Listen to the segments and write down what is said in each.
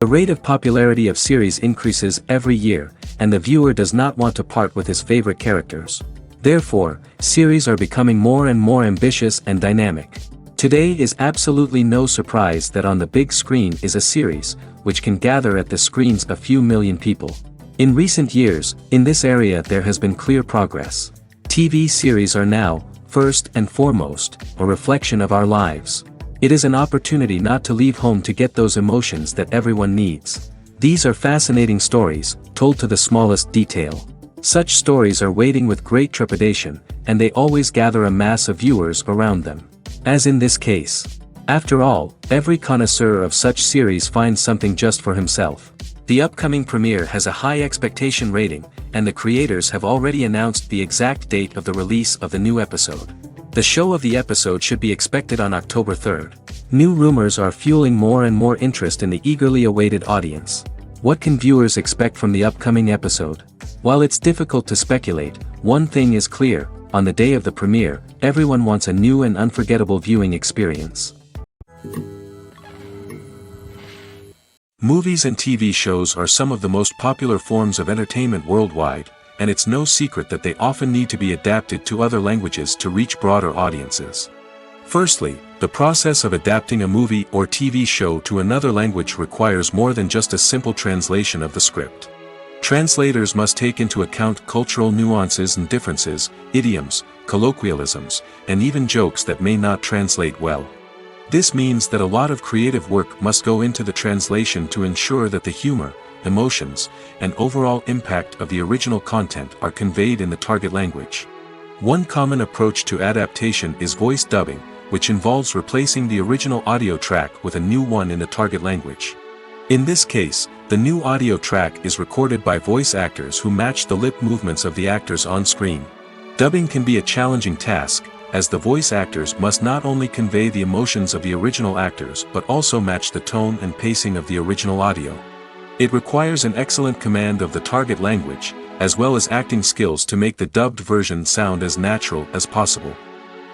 The rate of popularity of series increases every year, and the viewer does not want to part with his favorite characters. Therefore, series are becoming more and more ambitious and dynamic. Today is absolutely no surprise that on the big screen is a series, which can gather at the screens a few million people. In recent years, in this area there has been clear progress. TV series are now, first and foremost, a reflection of our lives. It is an opportunity not to leave home to get those emotions that everyone needs. These are fascinating stories, told to the smallest detail. Such stories are waiting with great trepidation, and they always gather a mass of viewers around them. As in this case. After all, every connoisseur of such series finds something just for himself. The upcoming premiere has a high expectation rating, and the creators have already announced the exact date of the release of the new episode. The show of the episode should be expected on October 3rd. New rumors are fueling more and more interest in the eagerly awaited audience. What can viewers expect from the upcoming episode? While it's difficult to speculate, one thing is clear: on the day of the premiere, everyone wants a new and unforgettable viewing experience. Movies and TV shows are some of the most popular forms of entertainment worldwide, and it's no secret that they often need to be adapted to other languages to reach broader audiences. Firstly, the process of adapting a movie or TV show to another language requires more than just a simple translation of the script. Translators must take into account cultural nuances and differences, idioms, colloquialisms, and even jokes that may not translate well. This means that a lot of creative work must go into the translation to ensure that the humor, emotions, and overall impact of the original content are conveyed in the target language. One common approach to adaptation is voice dubbing, which involves replacing the original audio track with a new one in the target language. In this case, the new audio track is recorded by voice actors who match the lip movements of the actors on screen. Dubbing can be a challenging task, as the voice actors must not only convey the emotions of the original actors but also match the tone and pacing of the original audio. It requires an excellent command of the target language, as well as acting skills to make the dubbed version sound as natural as possible.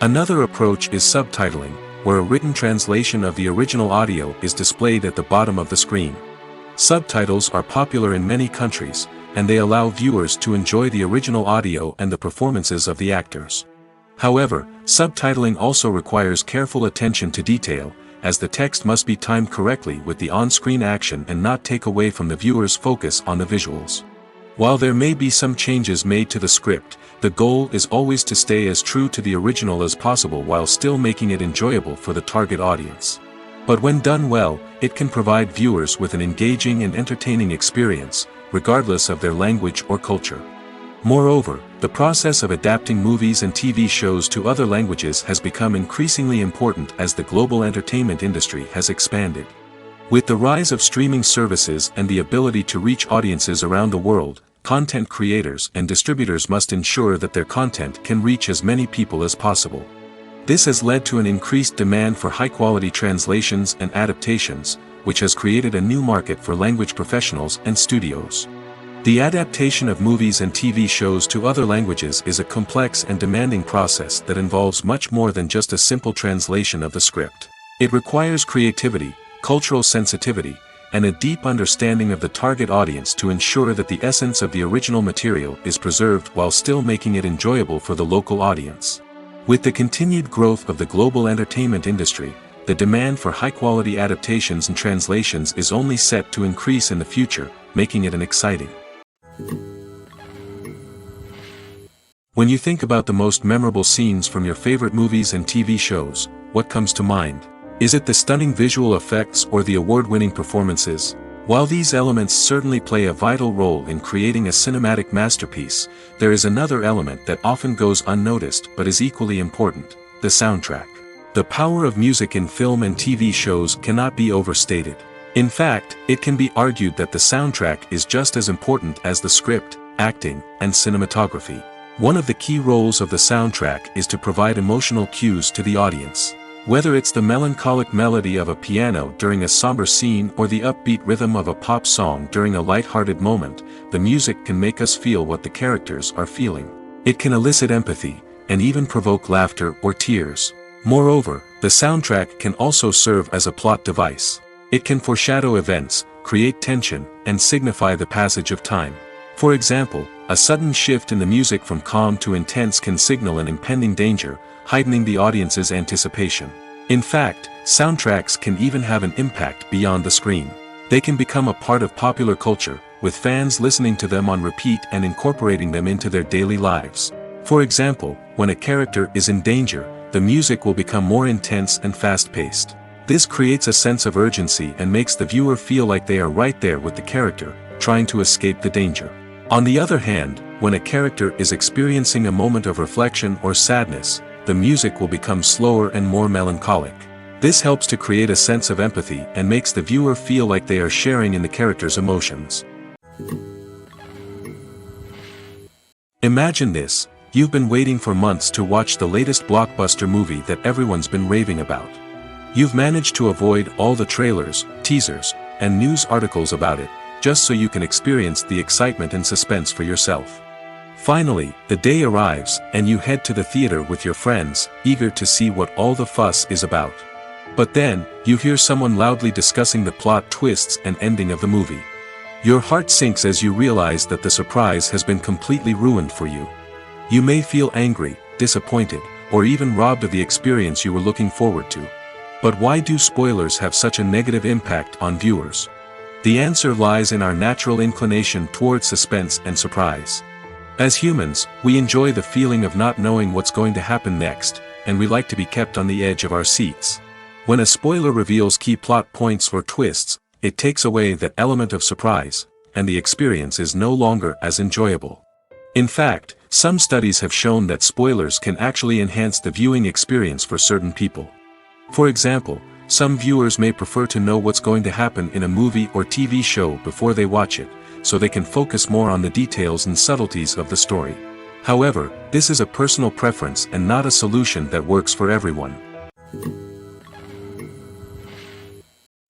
Another approach is subtitling, where a written translation of the original audio is displayed at the bottom of the screen. Subtitles are popular in many countries, and they allow viewers to enjoy the original audio and the performances of the actors. However, subtitling also requires careful attention to detail, as the text must be timed correctly with the on-screen action and not take away from the viewer's focus on the visuals. While there may be some changes made to the script, the goal is always to stay as true to the original as possible while still making it enjoyable for the target audience. But when done well, it can provide viewers with an engaging and entertaining experience, regardless of their language or culture. Moreover, the process of adapting movies and TV shows to other languages has become increasingly important as the global entertainment industry has expanded. With the rise of streaming services and the ability to reach audiences around the world, content creators and distributors must ensure that their content can reach as many people as possible. This has led to an increased demand for high-quality translations and adaptations, which has created a new market for language professionals and studios. The adaptation of movies and TV shows to other languages is a complex and demanding process that involves much more than just a simple translation of the script. It requires creativity, cultural sensitivity, and a deep understanding of the target audience to ensure that the essence of the original material is preserved while still making it enjoyable for the local audience. With the continued growth of the global entertainment industry, the demand for high-quality adaptations and translations is only set to increase in the future, making it an exciting. When you think about the most memorable scenes from your favorite movies and TV shows, what comes to mind? Is it the stunning visual effects or the award-winning performances? While these elements certainly play a vital role in creating a cinematic masterpiece, there is another element that often goes unnoticed but is equally important: the soundtrack. The power of music in film and TV shows cannot be overstated. In fact, it can be argued that the soundtrack is just as important as the script, acting, and cinematography. One of the key roles of the soundtrack is to provide emotional cues to the audience. Whether it's the melancholic melody of a piano during a somber scene or the upbeat rhythm of a pop song during a light-hearted moment, the music can make us feel what the characters are feeling. It can elicit empathy, and even provoke laughter or tears. Moreover, the soundtrack can also serve as a plot device. It can foreshadow events, create tension, and signify the passage of time. For example, a sudden shift in the music from calm to intense can signal an impending danger, heightening the audience's anticipation. In fact, soundtracks can even have an impact beyond the screen. They can become a part of popular culture, with fans listening to them on repeat and incorporating them into their daily lives. For example, when a character is in danger, the music will become more intense and fast-paced. This creates a sense of urgency and makes the viewer feel like they are right there with the character, trying to escape the danger. On the other hand, when a character is experiencing a moment of reflection or sadness, the music will become slower and more melancholic. This helps to create a sense of empathy and makes the viewer feel like they are sharing in the character's emotions. Imagine this: you've been waiting for months to watch the latest blockbuster movie that everyone's been raving about. You've managed to avoid all the trailers, teasers, and news articles about it, just so you can experience the excitement and suspense for yourself. Finally, the day arrives, and you head to the theater with your friends, eager to see what all the fuss is about. But then, you hear someone loudly discussing the plot twists and ending of the movie. Your heart sinks as you realize that the surprise has been completely ruined for you. You may feel angry, disappointed, or even robbed of the experience you were looking forward to. But why do spoilers have such a negative impact on viewers? The answer lies in our natural inclination towards suspense and surprise. As humans, we enjoy the feeling of not knowing what's going to happen next, and we like to be kept on the edge of our seats. When a spoiler reveals key plot points or twists, it takes away that element of surprise, and the experience is no longer as enjoyable. In fact, some studies have shown that spoilers can actually enhance the viewing experience for certain people. For example, some viewers may prefer to know what's going to happen in a movie or TV show before they watch it, so they can focus more on the details and subtleties of the story. However, this is a personal preference and not a solution that works for everyone.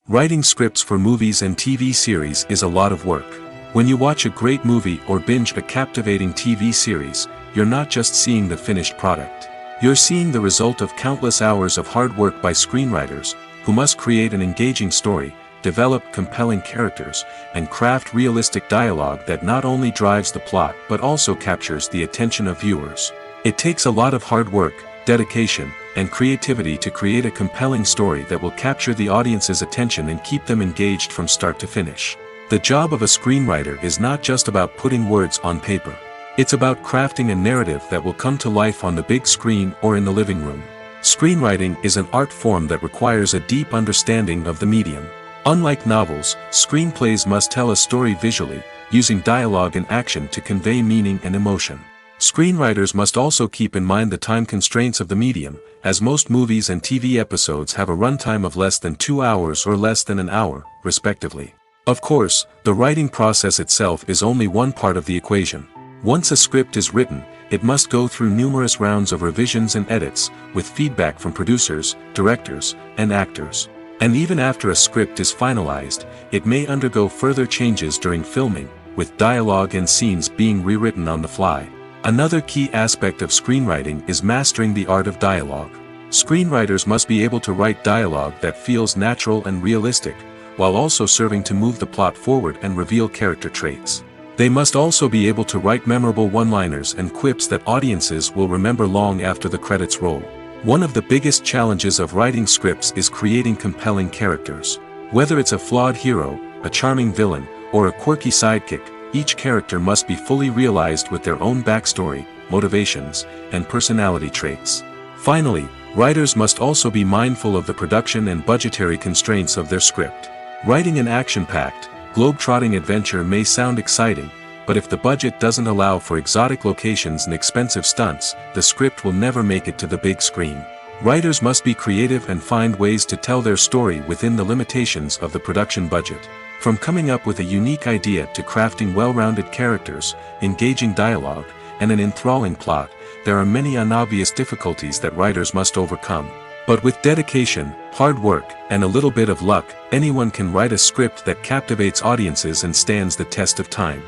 Writing scripts for movies and TV series is a lot of work. When you watch a great movie or binge a captivating TV series, you're not just seeing the finished product. You're seeing the result of countless hours of hard work by screenwriters, who must create an engaging story, develop compelling characters, and craft realistic dialogue that not only drives the plot but also captures the attention of viewers. It takes a lot of hard work, dedication, and creativity to create a compelling story that will capture the audience's attention and keep them engaged from start to finish. The job of a screenwriter is not just about putting words on paper. It's about crafting a narrative that will come to life on the big screen or in the living room. Screenwriting is an art form that requires a deep understanding of the medium. Unlike novels, screenplays must tell a story visually, using dialogue and action to convey meaning and emotion. Screenwriters must also keep in mind the time constraints of the medium, as most movies and TV episodes have a runtime of less than 2 hours or less than an hour, respectively. Of course, the writing process itself is only one part of the equation. Once a script is written, it must go through numerous rounds of revisions and edits, with feedback from producers, directors, and actors. And even after a script is finalized, it may undergo further changes during filming, with dialogue and scenes being rewritten on the fly. Another key aspect of screenwriting is mastering the art of dialogue. Screenwriters must be able to write dialogue that feels natural and realistic, while also serving to move the plot forward and reveal character traits. They must also be able to write memorable one-liners and quips that audiences will remember long after the credits roll. One of the biggest challenges of writing scripts is creating compelling characters. Whether it's a flawed hero, a charming villain, or a quirky sidekick, each character must be fully realized with their own backstory, motivations, and personality traits. Finally, writers must also be mindful of the production and budgetary constraints of their script. Writing an action-packed, globe-trotting adventure may sound exciting, but if the budget doesn't allow for exotic locations and expensive stunts, the script will never make it to the big screen. Writers must be creative and find ways to tell their story within the limitations of the production budget. From coming up with a unique idea to crafting well-rounded characters, engaging dialogue, and an enthralling plot, there are many unobvious difficulties that writers must overcome. But with dedication, hard work, and a little bit of luck, anyone can write a script that captivates audiences and stands the test of time.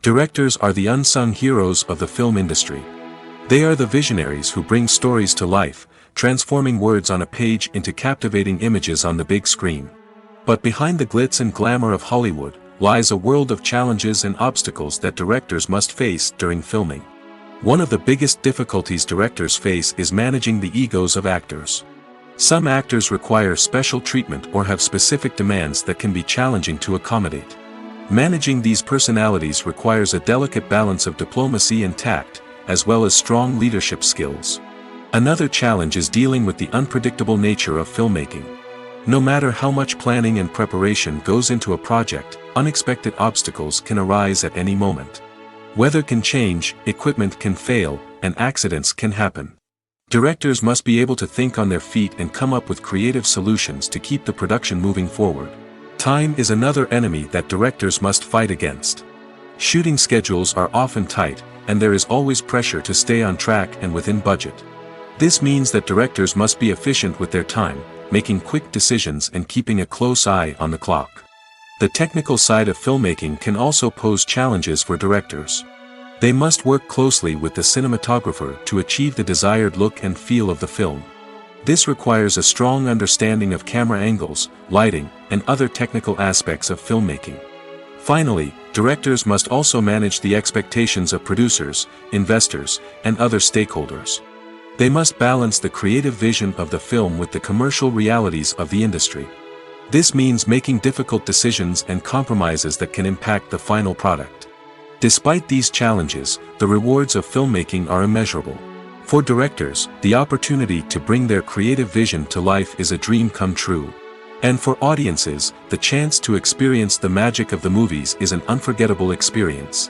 Directors are the unsung heroes of the film industry. They are the visionaries who bring stories to life, transforming words on a page into captivating images on the big screen. But behind the glitz and glamour of Hollywood, lies a world of challenges and obstacles that directors must face during filming. One of the biggest difficulties directors face is managing the egos of actors. Some actors require special treatment or have specific demands that can be challenging to accommodate. Managing these personalities requires a delicate balance of diplomacy and tact, as well as strong leadership skills. Another challenge is dealing with the unpredictable nature of filmmaking. No matter how much planning and preparation goes into a project, unexpected obstacles can arise at any moment. Weather can change, equipment can fail, and accidents can happen. Directors must be able to think on their feet and come up with creative solutions to keep the production moving forward. Time is another enemy that directors must fight against. Shooting schedules are often tight, and there is always pressure to stay on track and within budget. This means that directors must be efficient with their time, making quick decisions and keeping a close eye on the clock. The technical side of filmmaking can also pose challenges for directors. They must work closely with the cinematographer to achieve the desired look and feel of the film. This requires a strong understanding of camera angles, lighting, and other technical aspects of filmmaking. Finally, directors must also manage the expectations of producers, investors, and other stakeholders. They must balance the creative vision of the film with the commercial realities of the industry. This means making difficult decisions and compromises that can impact the final product. Despite these challenges, the rewards of filmmaking are immeasurable. For directors, the opportunity to bring their creative vision to life is a dream come true. And for audiences, the chance to experience the magic of the movies is an unforgettable experience.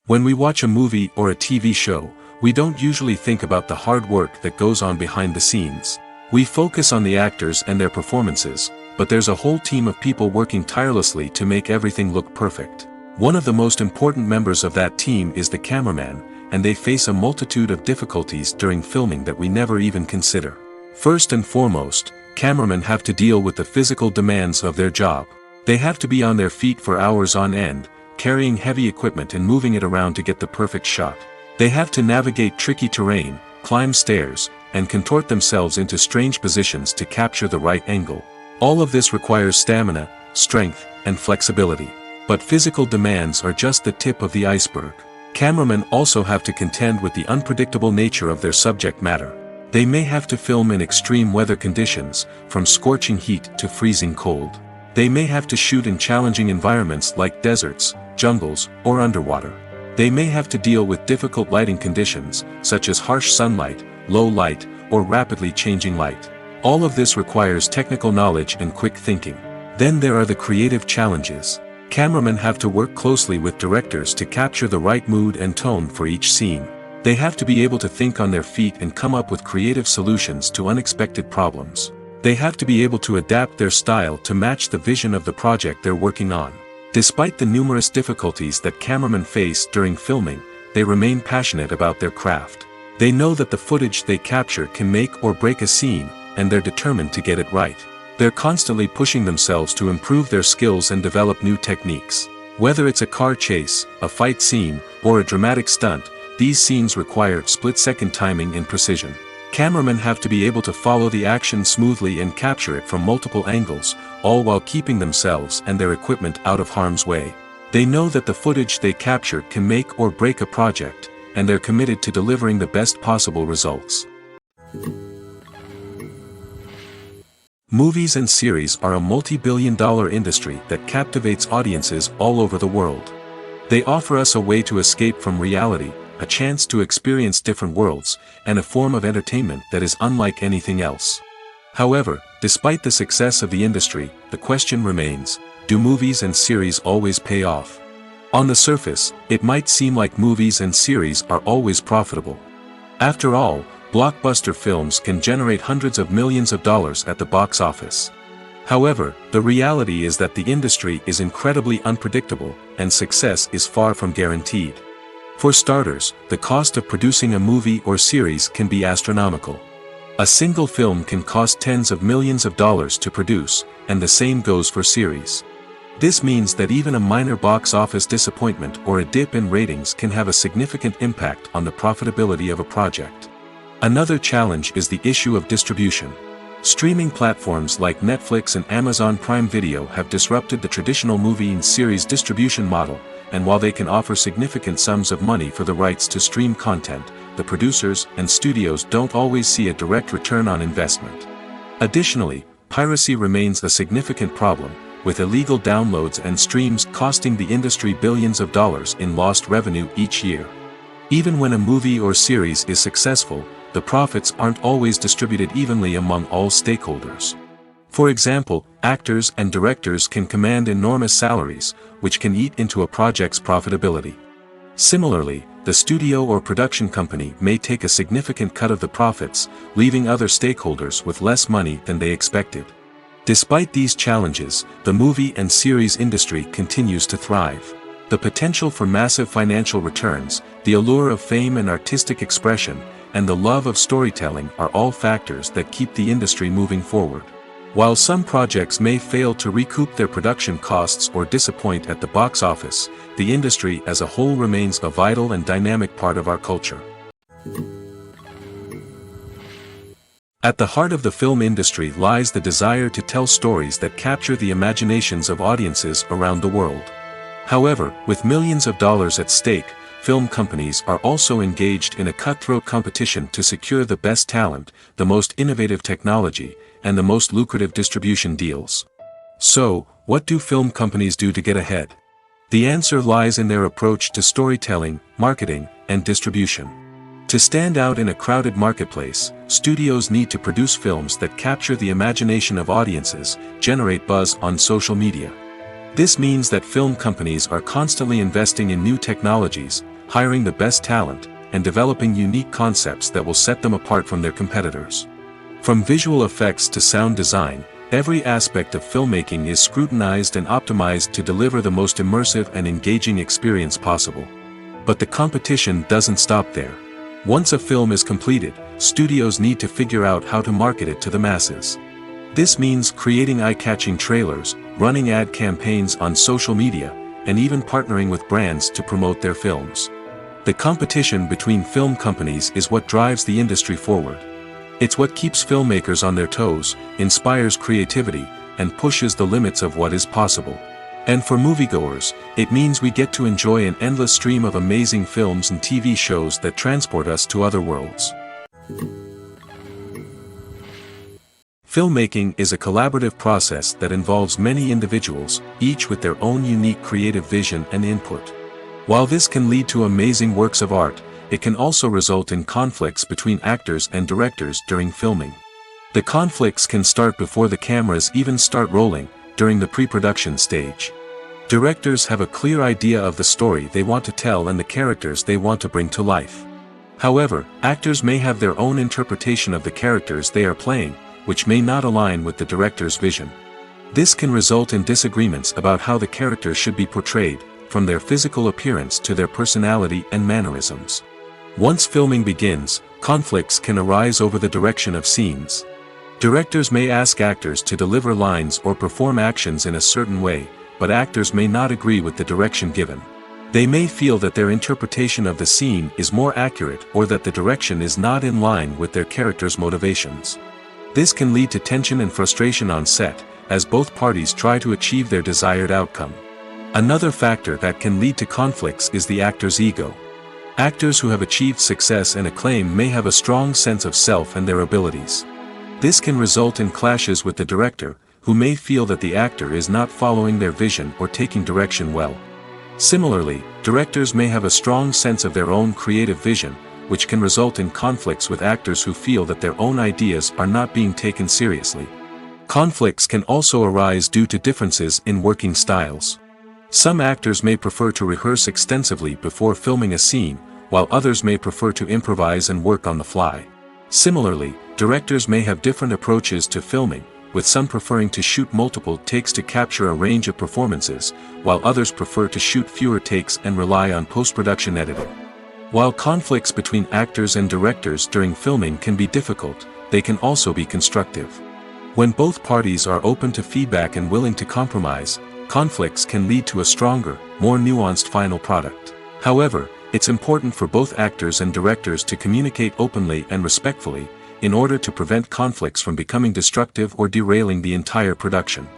When we watch a movie or a TV show, we don't usually think about the hard work that goes on behind the scenes. We focus on the actors and their performances, but there's a whole team of people working tirelessly to make everything look perfect. One of the most important members of that team is the cameraman, and they face a multitude of difficulties during filming that we never even consider. First and foremost, cameramen have to deal with the physical demands of their job. They have to be on their feet for hours on end, carrying heavy equipment and moving it around to get the perfect shot. They have to navigate tricky terrain, climb stairs, and contort themselves into strange positions to capture the right angle. All of this requires stamina, strength, and flexibility. But physical demands are just the tip of the iceberg. Cameramen also have to contend with the unpredictable nature of their subject matter. They may have to film in extreme weather conditions, from scorching heat to freezing cold. They may have to shoot in challenging environments like deserts, jungles, or underwater. They may have to deal with difficult lighting conditions, such as harsh sunlight, low light, or rapidly changing light. All of this requires technical knowledge and quick thinking. Then there are the creative challenges. Cameramen have to work closely with directors to capture the right mood and tone for each scene. They have to be able to think on their feet and come up with creative solutions to unexpected problems. They have to be able to adapt their style to match the vision of the project they're working on. Despite the numerous difficulties that cameramen face during filming, they remain passionate about their craft. They know that the footage they capture can make or break a scene, and they're determined to get it right. They're constantly pushing themselves to improve their skills and develop new techniques. Whether it's a car chase, a fight scene, or a dramatic stunt, these scenes require split-second timing and precision. Cameramen have to be able to follow the action smoothly and capture it from multiple angles, all while keeping themselves and their equipment out of harm's way. They know that the footage they capture can make or break a project, and they're committed to delivering the best possible results. Movies and series are a multi-billion-dollar industry that captivates audiences all over the world. They offer us a way to escape from reality, a chance to experience different worlds, and a form of entertainment that is unlike anything else. However, despite the success of the industry, the question remains, do movies and series always pay off? On the surface, it might seem like movies and series are always profitable. After all, blockbuster films can generate hundreds of millions of dollars at the box office. However, the reality is that the industry is incredibly unpredictable, and success is far from guaranteed. For starters, the cost of producing a movie or series can be astronomical. A single film can cost tens of millions of dollars to produce, and the same goes for series. This means that even a minor box office disappointment or a dip in ratings can have a significant impact on the profitability of a project. Another challenge is the issue of distribution. Streaming platforms like Netflix and Amazon Prime Video have disrupted the traditional movie and series distribution model, and while they can offer significant sums of money for the rights to stream content, the producers and studios don't always see a direct return on investment. Additionally, piracy remains a significant problem, with illegal downloads and streams costing the industry billions of dollars in lost revenue each year. Even when a movie or series is successful, the profits aren't always distributed evenly among all stakeholders. For example, actors and directors can command enormous salaries, which can eat into a project's profitability. Similarly, the studio or production company may take a significant cut of the profits, leaving other stakeholders with less money than they expected. Despite these challenges, the movie and series industry continues to thrive. The potential for massive financial returns, the allure of fame and artistic expression, and the love of storytelling are all factors that keep the industry moving forward. While some projects may fail to recoup their production costs or disappoint at the box office, the industry as a whole remains a vital and dynamic part of our culture. At the heart of the film industry lies the desire to tell stories that capture the imaginations of audiences around the world. However, with millions of dollars at stake, film companies are also engaged in a cutthroat competition to secure the best talent, the most innovative technology, and the most lucrative distribution deals. So, what do film companies do to get ahead? The answer lies in their approach to storytelling, marketing, and distribution. To stand out in a crowded marketplace, studios need to produce films that capture the imagination of audiences, generate buzz on social media. This means that film companies are constantly investing in new technologies, hiring the best talent, and developing unique concepts that will set them apart from their competitors. From visual effects to sound design, every aspect of filmmaking is scrutinized and optimized to deliver the most immersive and engaging experience possible. But the competition doesn't stop there. Once a film is completed, studios need to figure out how to market it to the masses. This means creating eye-catching trailers, running ad campaigns on social media, and even partnering with brands to promote their films. The competition between film companies is what drives the industry forward. It's what keeps filmmakers on their toes, inspires creativity, and pushes the limits of what is possible. And for moviegoers, it means we get to enjoy an endless stream of amazing films and TV shows that transport us to other worlds. Filmmaking is a collaborative process that involves many individuals, each with their own unique creative vision and input. While this can lead to amazing works of art, it can also result in conflicts between actors and directors during filming. The conflicts can start before the cameras even start rolling, during the pre-production stage. Directors have a clear idea of the story they want to tell and the characters they want to bring to life. However, actors may have their own interpretation of the characters they are playing, which may not align with the director's vision. This can result in disagreements about how the characters should be portrayed, from their physical appearance to their personality and mannerisms. Once filming begins, conflicts can arise over the direction of scenes. Directors may ask actors to deliver lines or perform actions in a certain way, but actors may not agree with the direction given. They may feel that their interpretation of the scene is more accurate or that the direction is not in line with their character's motivations. This can lead to tension and frustration on set, as both parties try to achieve their desired outcome. Another factor that can lead to conflicts is the actor's ego. Actors who have achieved success and acclaim may have a strong sense of self and their abilities. This can result in clashes with the director, who may feel that the actor is not following their vision or taking direction well. Similarly, directors may have a strong sense of their own creative vision, which can result in conflicts with actors who feel that their own ideas are not being taken seriously. Conflicts can also arise due to differences in working styles. Some actors may prefer to rehearse extensively before filming a scene, while others may prefer to improvise and work on the fly. Similarly, directors may have different approaches to filming, with some preferring to shoot multiple takes to capture a range of performances, while others prefer to shoot fewer takes and rely on post-production editing. While conflicts between actors and directors during filming can be difficult, they can also be constructive. When both parties are open to feedback and willing to compromise, conflicts can lead to a stronger, more nuanced final product. However, it's important for both actors and directors to communicate openly and respectfully, in order to prevent conflicts from becoming destructive or derailing the entire production.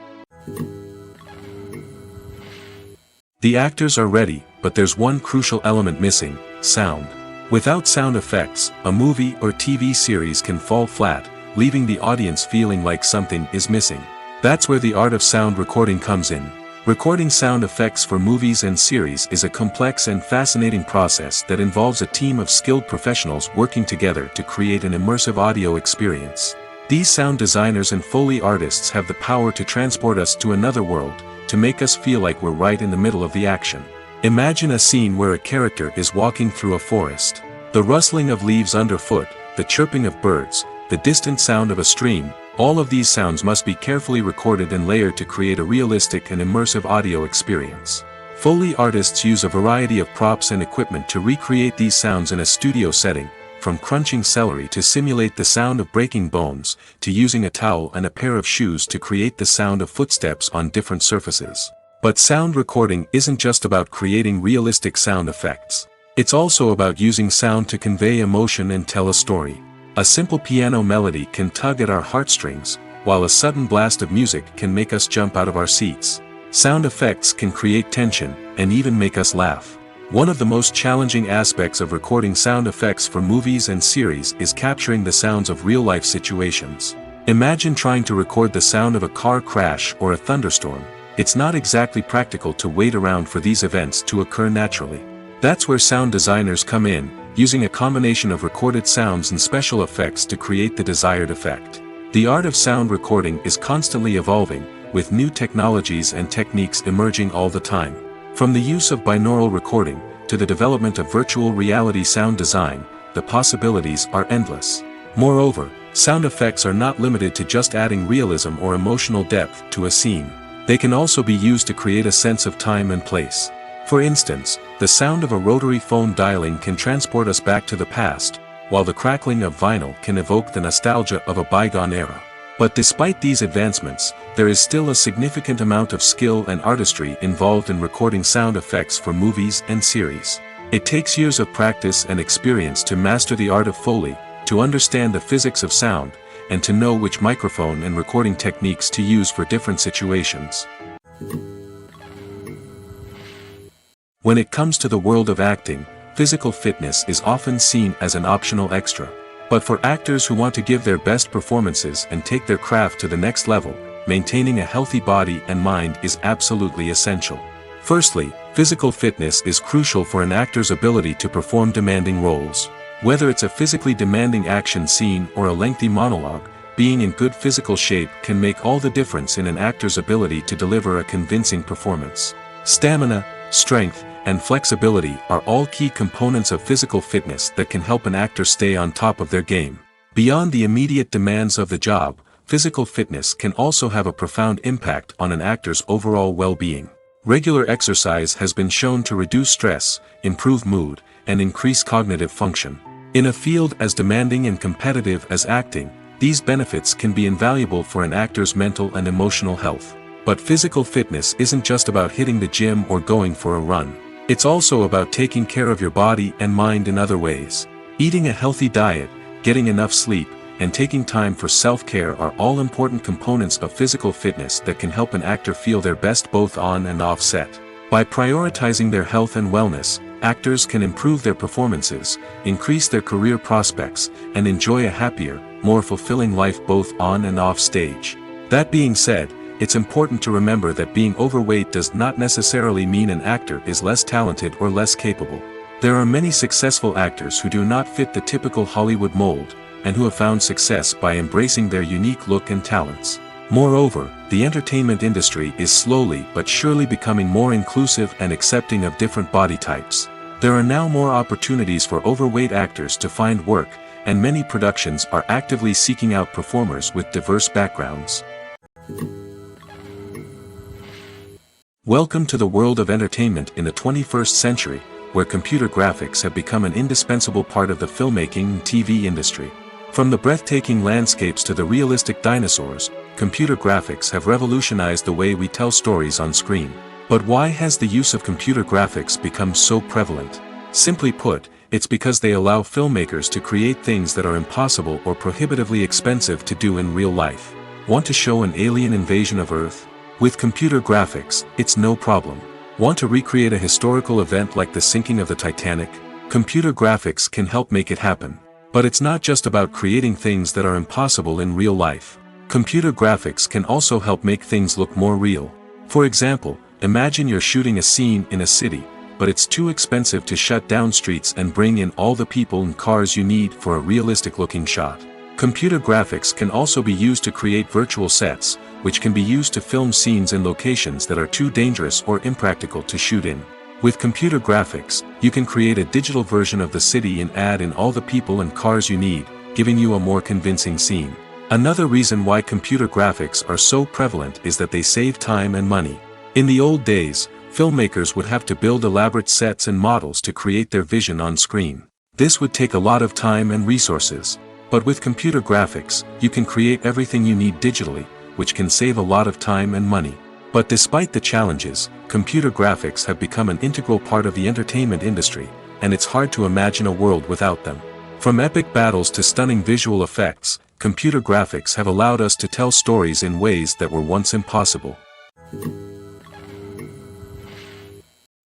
The actors are ready, but there's one crucial element missing: sound. Without sound effects, a movie or TV series can fall flat, leaving the audience feeling like something is missing. That's where the art of sound recording comes in. Recording sound effects for movies and series is a complex and fascinating process that involves a team of skilled professionals working together to create an immersive audio experience. These sound designers and Foley artists have the power to transport us to another world, to make us feel like we're right in the middle of the action. Imagine a scene where a character is walking through a forest. The rustling of leaves underfoot, the chirping of birds, the distant sound of a stream, all of these sounds must be carefully recorded and layered to create a realistic and immersive audio experience. Foley artists use a variety of props and equipment to recreate these sounds in a studio setting, from crunching celery to simulate the sound of breaking bones, to using a towel and a pair of shoes to create the sound of footsteps on different surfaces. But sound recording isn't just about creating realistic sound effects. It's also about using sound to convey emotion and tell a story. A simple piano melody can tug at our heartstrings, while a sudden blast of music can make us jump out of our seats. Sound effects can create tension, and even make us laugh. One of the most challenging aspects of recording sound effects for movies and series is capturing the sounds of real-life situations. Imagine trying to record the sound of a car crash or a thunderstorm. It's not exactly practical to wait around for these events to occur naturally. That's where sound designers come in, using a combination of recorded sounds and special effects to create the desired effect. The art of sound recording is constantly evolving, with new technologies and techniques emerging all the time. From the use of binaural recording, to the development of virtual reality sound design, the possibilities are endless. Moreover, sound effects are not limited to just adding realism or emotional depth to a scene. They can also be used to create a sense of time and place. For instance, the sound of a rotary phone dialing can transport us back to the past, while the crackling of vinyl can evoke the nostalgia of a bygone era. But despite these advancements, there is still a significant amount of skill and artistry involved in recording sound effects for movies and series. It takes years of practice and experience to master the art of Foley, to understand the physics of sound, and to know which microphone and recording techniques to use for different situations. When it comes to the world of acting, physical fitness is often seen as an optional extra. But for actors who want to give their best performances and take their craft to the next level, maintaining a healthy body and mind is absolutely essential. Firstly, physical fitness is crucial for an actor's ability to perform demanding roles. Whether it's a physically demanding action scene or a lengthy monologue, being in good physical shape can make all the difference in an actor's ability to deliver a convincing performance. Stamina, strength, and flexibility are all key components of physical fitness that can help an actor stay on top of their game. Beyond the immediate demands of the job, physical fitness can also have a profound impact on an actor's overall well-being. Regular exercise has been shown to reduce stress, improve mood, and increase cognitive function. In a field as demanding and competitive as acting, these benefits can be invaluable for an actor's mental and emotional health. But physical fitness isn't just about hitting the gym or going for a run. It's also about taking care of your body and mind in other ways. Eating a healthy diet, getting enough sleep, and taking time for self-care are all important components of physical fitness that can help an actor feel their best both on and off set. By prioritizing their health and wellness, actors can improve their performances, increase their career prospects, and enjoy a happier, more fulfilling life both on and off stage. That being said, it's important to remember that being overweight does not necessarily mean an actor is less talented or less capable. There are many successful actors who do not fit the typical Hollywood mold, and who have found success by embracing their unique look and talents. Moreover, the entertainment industry is slowly but surely becoming more inclusive and accepting of different body types. There are now more opportunities for overweight actors to find work, and many productions are actively seeking out performers with diverse backgrounds. Welcome to the world of entertainment in the 21st century, where computer graphics have become an indispensable part of the filmmaking and TV industry. From the breathtaking landscapes to the realistic dinosaurs, computer graphics have revolutionized the way we tell stories on screen. But why has the use of computer graphics become so prevalent? Simply put, it's because they allow filmmakers to create things that are impossible or prohibitively expensive to do in real life. Want to show an alien invasion of Earth? With computer graphics, it's no problem. Want to recreate a historical event like the sinking of the Titanic? Computer graphics can help make it happen. But it's not just about creating things that are impossible in real life. Computer graphics can also help make things look more real. For example, imagine you're shooting a scene in a city, but it's too expensive to shut down streets and bring in all the people and cars you need for a realistic-looking shot. Computer graphics can also be used to create virtual sets, which can be used to film scenes in locations that are too dangerous or impractical to shoot in. With computer graphics, you can create a digital version of the city and add in all the people and cars you need, giving you a more convincing scene. Another reason why computer graphics are so prevalent is that they save time and money. In the old days, filmmakers would have to build elaborate sets and models to create their vision on screen. This would take a lot of time and resources. But with computer graphics, you can create everything you need digitally, which can save a lot of time and money. But despite the challenges, computer graphics have become an integral part of the entertainment industry, and it's hard to imagine a world without them. From epic battles to stunning visual effects, computer graphics have allowed us to tell stories in ways that were once impossible.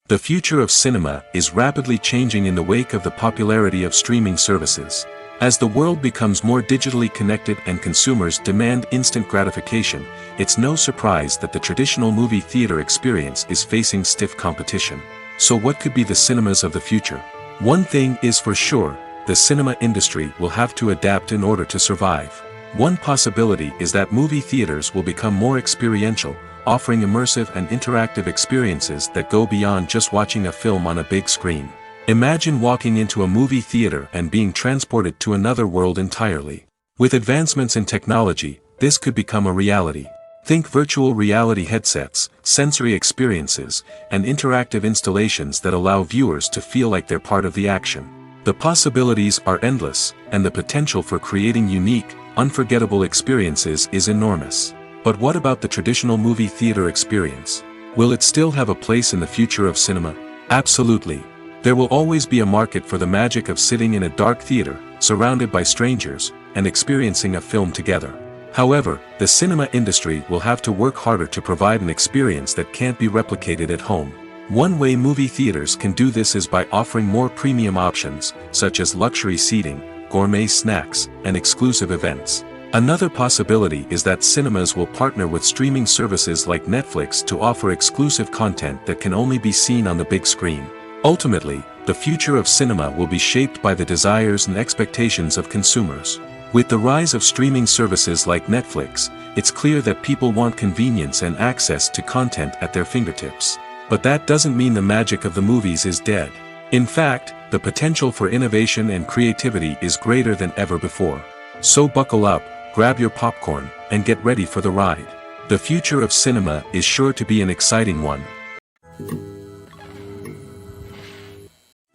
The future of cinema is rapidly changing in the wake of the popularity of streaming services. As the world becomes more digitally connected and consumers demand instant gratification, it's no surprise that the traditional movie theater experience is facing stiff competition. So what could be the cinemas of the future? One thing is for sure, the cinema industry will have to adapt in order to survive. One possibility is that movie theaters will become more experiential, offering immersive and interactive experiences that go beyond just watching a film on a big screen. Imagine walking into a movie theater and being transported to another world entirely. With advancements in technology, this could become a reality. Think virtual reality headsets, sensory experiences, and interactive installations that allow viewers to feel like they're part of the action. The possibilities are endless, and the potential for creating unique, unforgettable experiences is enormous. But what about the traditional movie theater experience? Will it still have a place in the future of cinema? Absolutely. There will always be a market for the magic of sitting in a dark theater, surrounded by strangers, and experiencing a film together. However, the cinema industry will have to work harder to provide an experience that can't be replicated at home. One way movie theaters can do this is by offering more premium options, such as luxury seating, gourmet snacks, and exclusive events. Another possibility is that cinemas will partner with streaming services like Netflix to offer exclusive content that can only be seen on the big screen. Ultimately, the future of cinema will be shaped by the desires and expectations of consumers. With the rise of streaming services like Netflix, it's clear that people want convenience and access to content at their fingertips. But that doesn't mean the magic of the movies is dead. In fact, the potential for innovation and creativity is greater than ever before. So buckle up, grab your popcorn, and get ready for the ride. The future of cinema is sure to be an exciting one.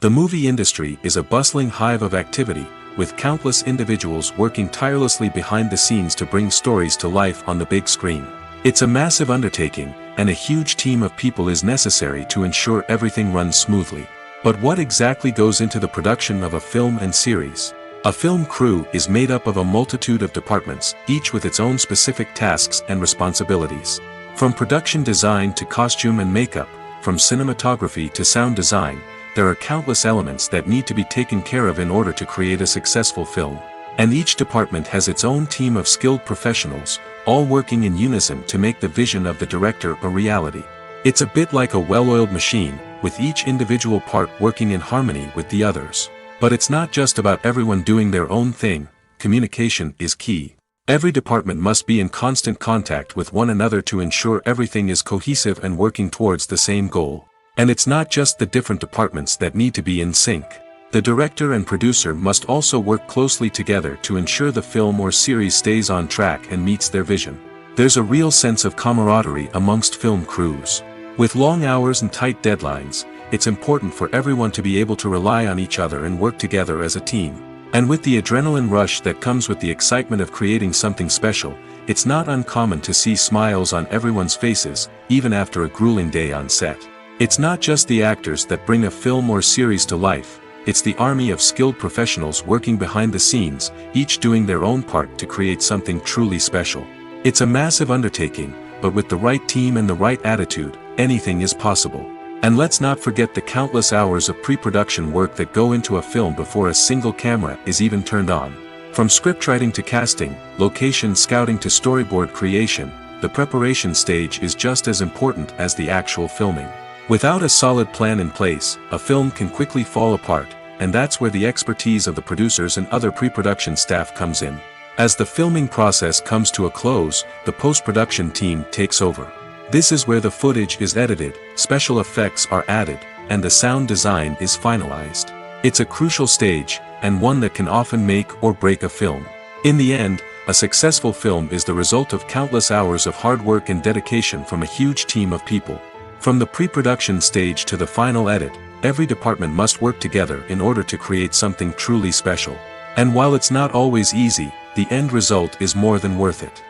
The movie industry is a bustling hive of activity, with countless individuals working tirelessly behind the scenes to bring stories to life on the big screen. It's a massive undertaking, and a huge team of people is necessary to ensure everything runs smoothly. But what exactly goes into the production of a film and series? A film crew is made up of a multitude of departments, each with its own specific tasks and responsibilities. From production design to costume and makeup, from cinematography to sound design, there are countless elements that need to be taken care of in order to create a successful film. And each department has its own team of skilled professionals, all working in unison to make the vision of the director a reality. It's a bit like a well-oiled machine, with each individual part working in harmony with the others. But it's not just about everyone doing their own thing, communication is key. Every department must be in constant contact with one another to ensure everything is cohesive and working towards the same goal. And it's not just the different departments that need to be in sync. The director and producer must also work closely together to ensure the film or series stays on track and meets their vision. There's a real sense of camaraderie amongst film crews. With long hours and tight deadlines, it's important for everyone to be able to rely on each other and work together as a team. And with the adrenaline rush that comes with the excitement of creating something special, it's not uncommon to see smiles on everyone's faces, even after a grueling day on set. It's not just the actors that bring a film or series to life, it's the army of skilled professionals working behind the scenes, each doing their own part to create something truly special. It's a massive undertaking, but with the right team and the right attitude, anything is possible. And let's not forget the countless hours of pre-production work that go into a film before a single camera is even turned on. From scriptwriting to casting, location scouting to storyboard creation, the preparation stage is just as important as the actual filming. Without a solid plan in place, a film can quickly fall apart, and that's where the expertise of the producers and other pre-production staff comes in. As the filming process comes to a close, the post-production team takes over. This is where the footage is edited, special effects are added, and the sound design is finalized. It's a crucial stage, and one that can often make or break a film. In the end, a successful film is the result of countless hours of hard work and dedication from a huge team of people. From the pre-production stage to the final edit, every department must work together in order to create something truly special. And while it's not always easy, the end result is more than worth it.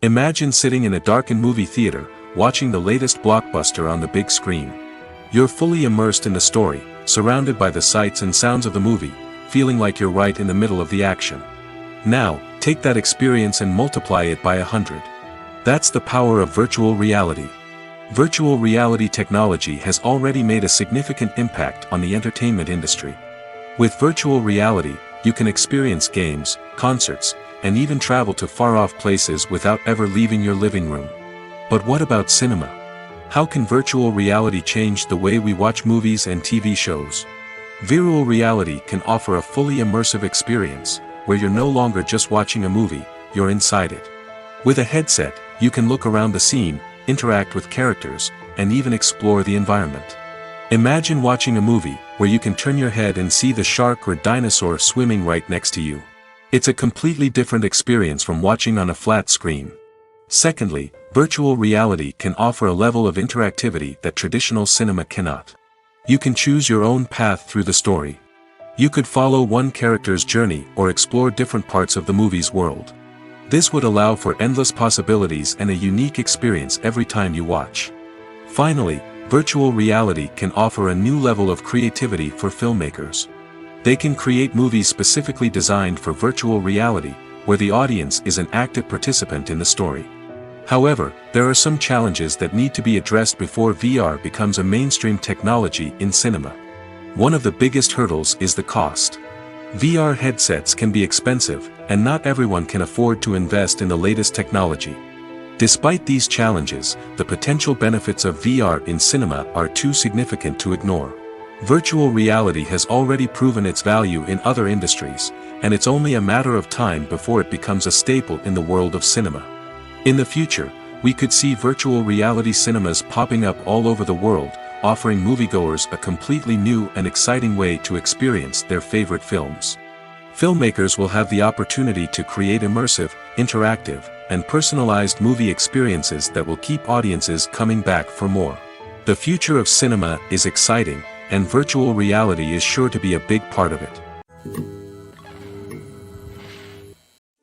Imagine sitting in a darkened movie theater, watching the latest blockbuster on the big screen. You're fully immersed in the story, surrounded by the sights and sounds of the movie, feeling like you're right in the middle of the action. Now, take that experience and multiply it by 100. That's the power of virtual reality. Virtual reality technology has already made a significant impact on the entertainment industry. With virtual reality, you can experience games, concerts, and even travel to far-off places without ever leaving your living room. But what about cinema? How can virtual reality change the way we watch movies and TV shows? Virtual reality can offer a fully immersive experience, where you're no longer just watching a movie, you're inside it. With a headset, you can look around the scene, interact with characters, and even explore the environment. Imagine watching a movie, where you can turn your head and see the shark or dinosaur swimming right next to you. It's a completely different experience from watching on a flat screen. Secondly, virtual reality can offer a level of interactivity that traditional cinema cannot. You can choose your own path through the story. You could follow one character's journey or explore different parts of the movie's world. This would allow for endless possibilities and a unique experience every time you watch. Finally, virtual reality can offer a new level of creativity for filmmakers. They can create movies specifically designed for virtual reality, where the audience is an active participant in the story. However, there are some challenges that need to be addressed before VR becomes a mainstream technology in cinema. One of the biggest hurdles is the cost. VR headsets can be expensive, and not everyone can afford to invest in the latest technology. Despite these challenges, the potential benefits of VR in cinema are too significant to ignore. Virtual reality has already proven its value in other industries, and it's only a matter of time before it becomes a staple in the world of cinema. In the future, we could see virtual reality cinemas popping up all over the world, offering moviegoers a completely new and exciting way to experience their favorite films. Filmmakers will have the opportunity to create immersive, interactive, and personalized movie experiences that will keep audiences coming back for more. The future of cinema is exciting, and virtual reality is sure to be a big part of it.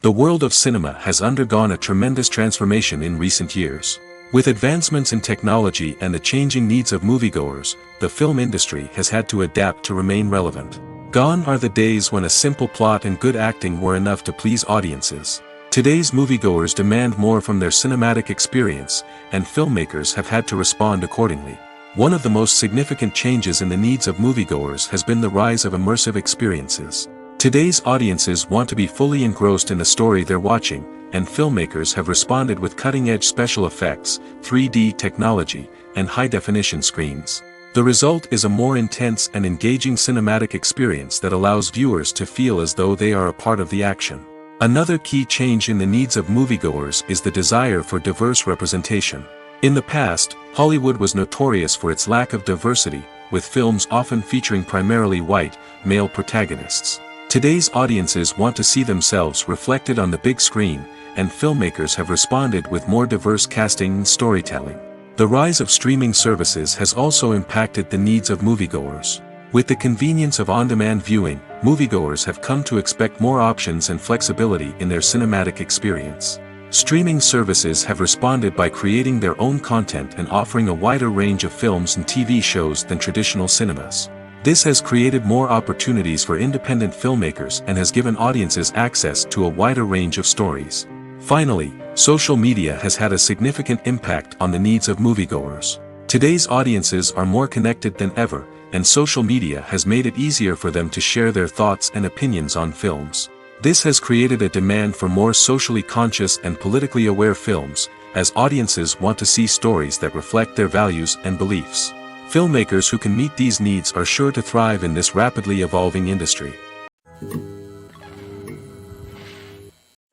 The world of cinema has undergone a tremendous transformation in recent years. With advancements in technology and the changing needs of moviegoers, the film industry has had to adapt to remain relevant. Gone are the days when a simple plot and good acting were enough to please audiences. Today's moviegoers demand more from their cinematic experience, and filmmakers have had to respond accordingly. One of the most significant changes in the needs of moviegoers has been the rise of immersive experiences. Today's audiences want to be fully engrossed in the story they're watching, and filmmakers have responded with cutting-edge special effects, 3D technology, and high-definition screens. The result is a more intense and engaging cinematic experience that allows viewers to feel as though they are a part of the action. Another key change in the needs of moviegoers is the desire for diverse representation. In the past, Hollywood was notorious for its lack of diversity, with films often featuring primarily white, male protagonists. Today's audiences want to see themselves reflected on the big screen, and filmmakers have responded with more diverse casting and storytelling. The rise of streaming services has also impacted the needs of moviegoers. With the convenience of on-demand viewing, moviegoers have come to expect more options and flexibility in their cinematic experience. Streaming services have responded by creating their own content and offering a wider range of films and TV shows than traditional cinemas. This has created more opportunities for independent filmmakers and has given audiences access to a wider range of stories. Finally, social media has had a significant impact on the needs of moviegoers. Today's audiences are more connected than ever, and social media has made it easier for them to share their thoughts and opinions on films. This has created a demand for more socially conscious and politically aware films, as audiences want to see stories that reflect their values and beliefs. Filmmakers who can meet these needs are sure to thrive in this rapidly evolving industry.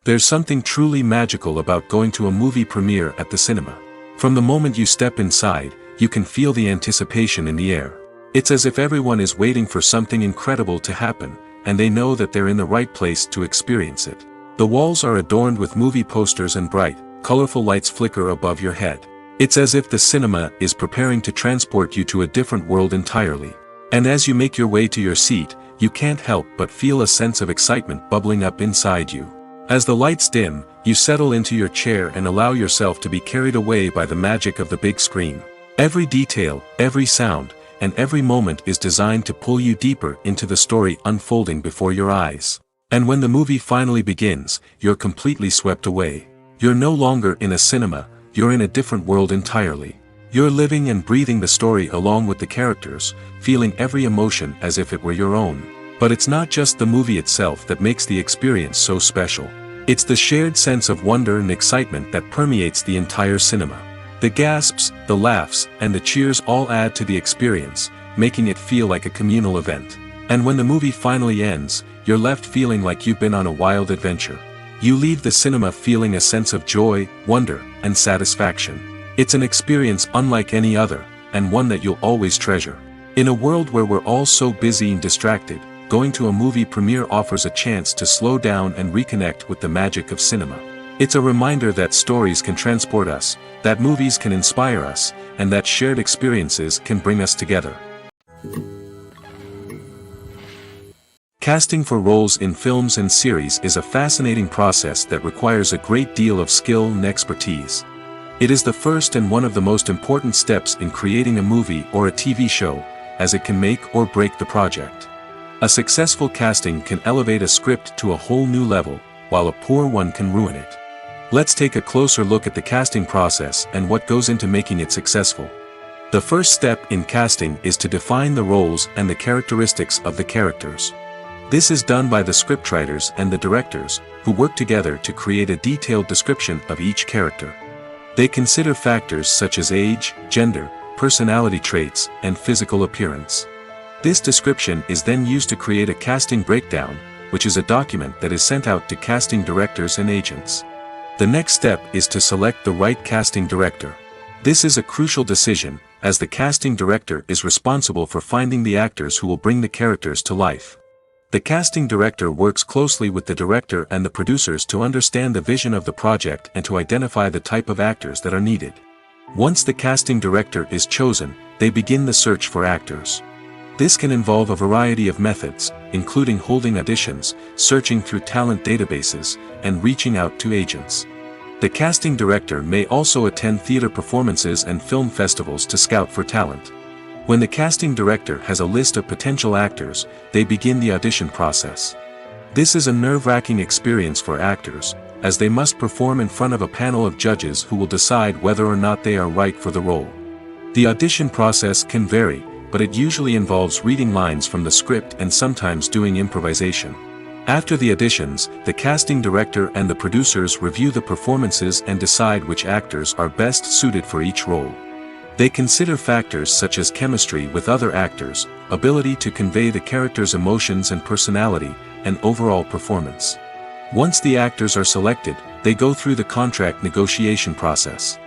There's something truly magical about going to a movie premiere at the cinema. From the moment you step inside, you can feel the anticipation in the air. It's as if everyone is waiting for something incredible to happen, and they know that they're in the right place to experience it. The walls are adorned with movie posters and bright, colorful lights flicker above your head. It's as if the cinema is preparing to transport you to a different world entirely. And as you make your way to your seat, you can't help but feel a sense of excitement bubbling up inside you. As the lights dim, you settle into your chair and allow yourself to be carried away by the magic of the big screen. Every detail, every sound, and every moment is designed to pull you deeper into the story unfolding before your eyes. And when the movie finally begins, you're completely swept away. You're no longer in a cinema, you're in a different world entirely. You're living and breathing the story along with the characters, feeling every emotion as if it were your own. But it's not just the movie itself that makes the experience so special. It's the shared sense of wonder and excitement that permeates the entire cinema. The gasps, the laughs, and the cheers all add to the experience, making it feel like a communal event. And when the movie finally ends, you're left feeling like you've been on a wild adventure. You leave the cinema feeling a sense of joy, wonder, and satisfaction. It's an experience unlike any other, and one that you'll always treasure. In a world where we're all so busy and distracted, going to a movie premiere offers a chance to slow down and reconnect with the magic of cinema. It's a reminder that stories can transport us, that movies can inspire us, and that shared experiences can bring us together. Casting for roles in films and series is a fascinating process that requires a great deal of skill and expertise. It is the first and one of the most important steps in creating a movie or a TV show, as it can make or break the project. A successful casting can elevate a script to a whole new level, while a poor one can ruin it. Let's take a closer look at the casting process and what goes into making it successful. The first step in casting is to define the roles and the characteristics of the characters. This is done by the scriptwriters and the directors, who work together to create a detailed description of each character. They consider factors such as age, gender, personality traits, and physical appearance. This description is then used to create a casting breakdown, which is a document that is sent out to casting directors and agents. The next step is to select the right casting director. This is a crucial decision, as the casting director is responsible for finding the actors who will bring the characters to life. The casting director works closely with the director and the producers to understand the vision of the project and to identify the type of actors that are needed. Once the casting director is chosen, they begin the search for actors. This can involve a variety of methods, including holding auditions, searching through talent databases, and reaching out to agents. The casting director may also attend theater performances and film festivals to scout for talent. When the casting director has a list of potential actors, they begin the audition process. This is a nerve-wracking experience for actors, as they must perform in front of a panel of judges who will decide whether or not they are right for the role. The audition process can vary, but it usually involves reading lines from the script and sometimes doing improvisation. After the auditions, the casting director and the producers review the performances and decide which actors are best suited for each role. They consider factors such as chemistry with other actors, ability to convey the character's emotions and personality, and overall performance. Once the actors are selected, they go through the contract negotiation process.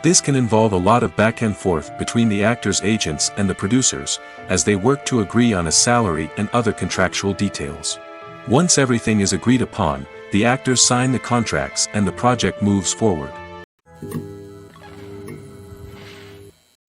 This can involve a lot of back and forth between the actors' agents and the producers, as they work to agree on a salary and other contractual details. Once everything is agreed upon, the actors sign the contracts and the project moves forward.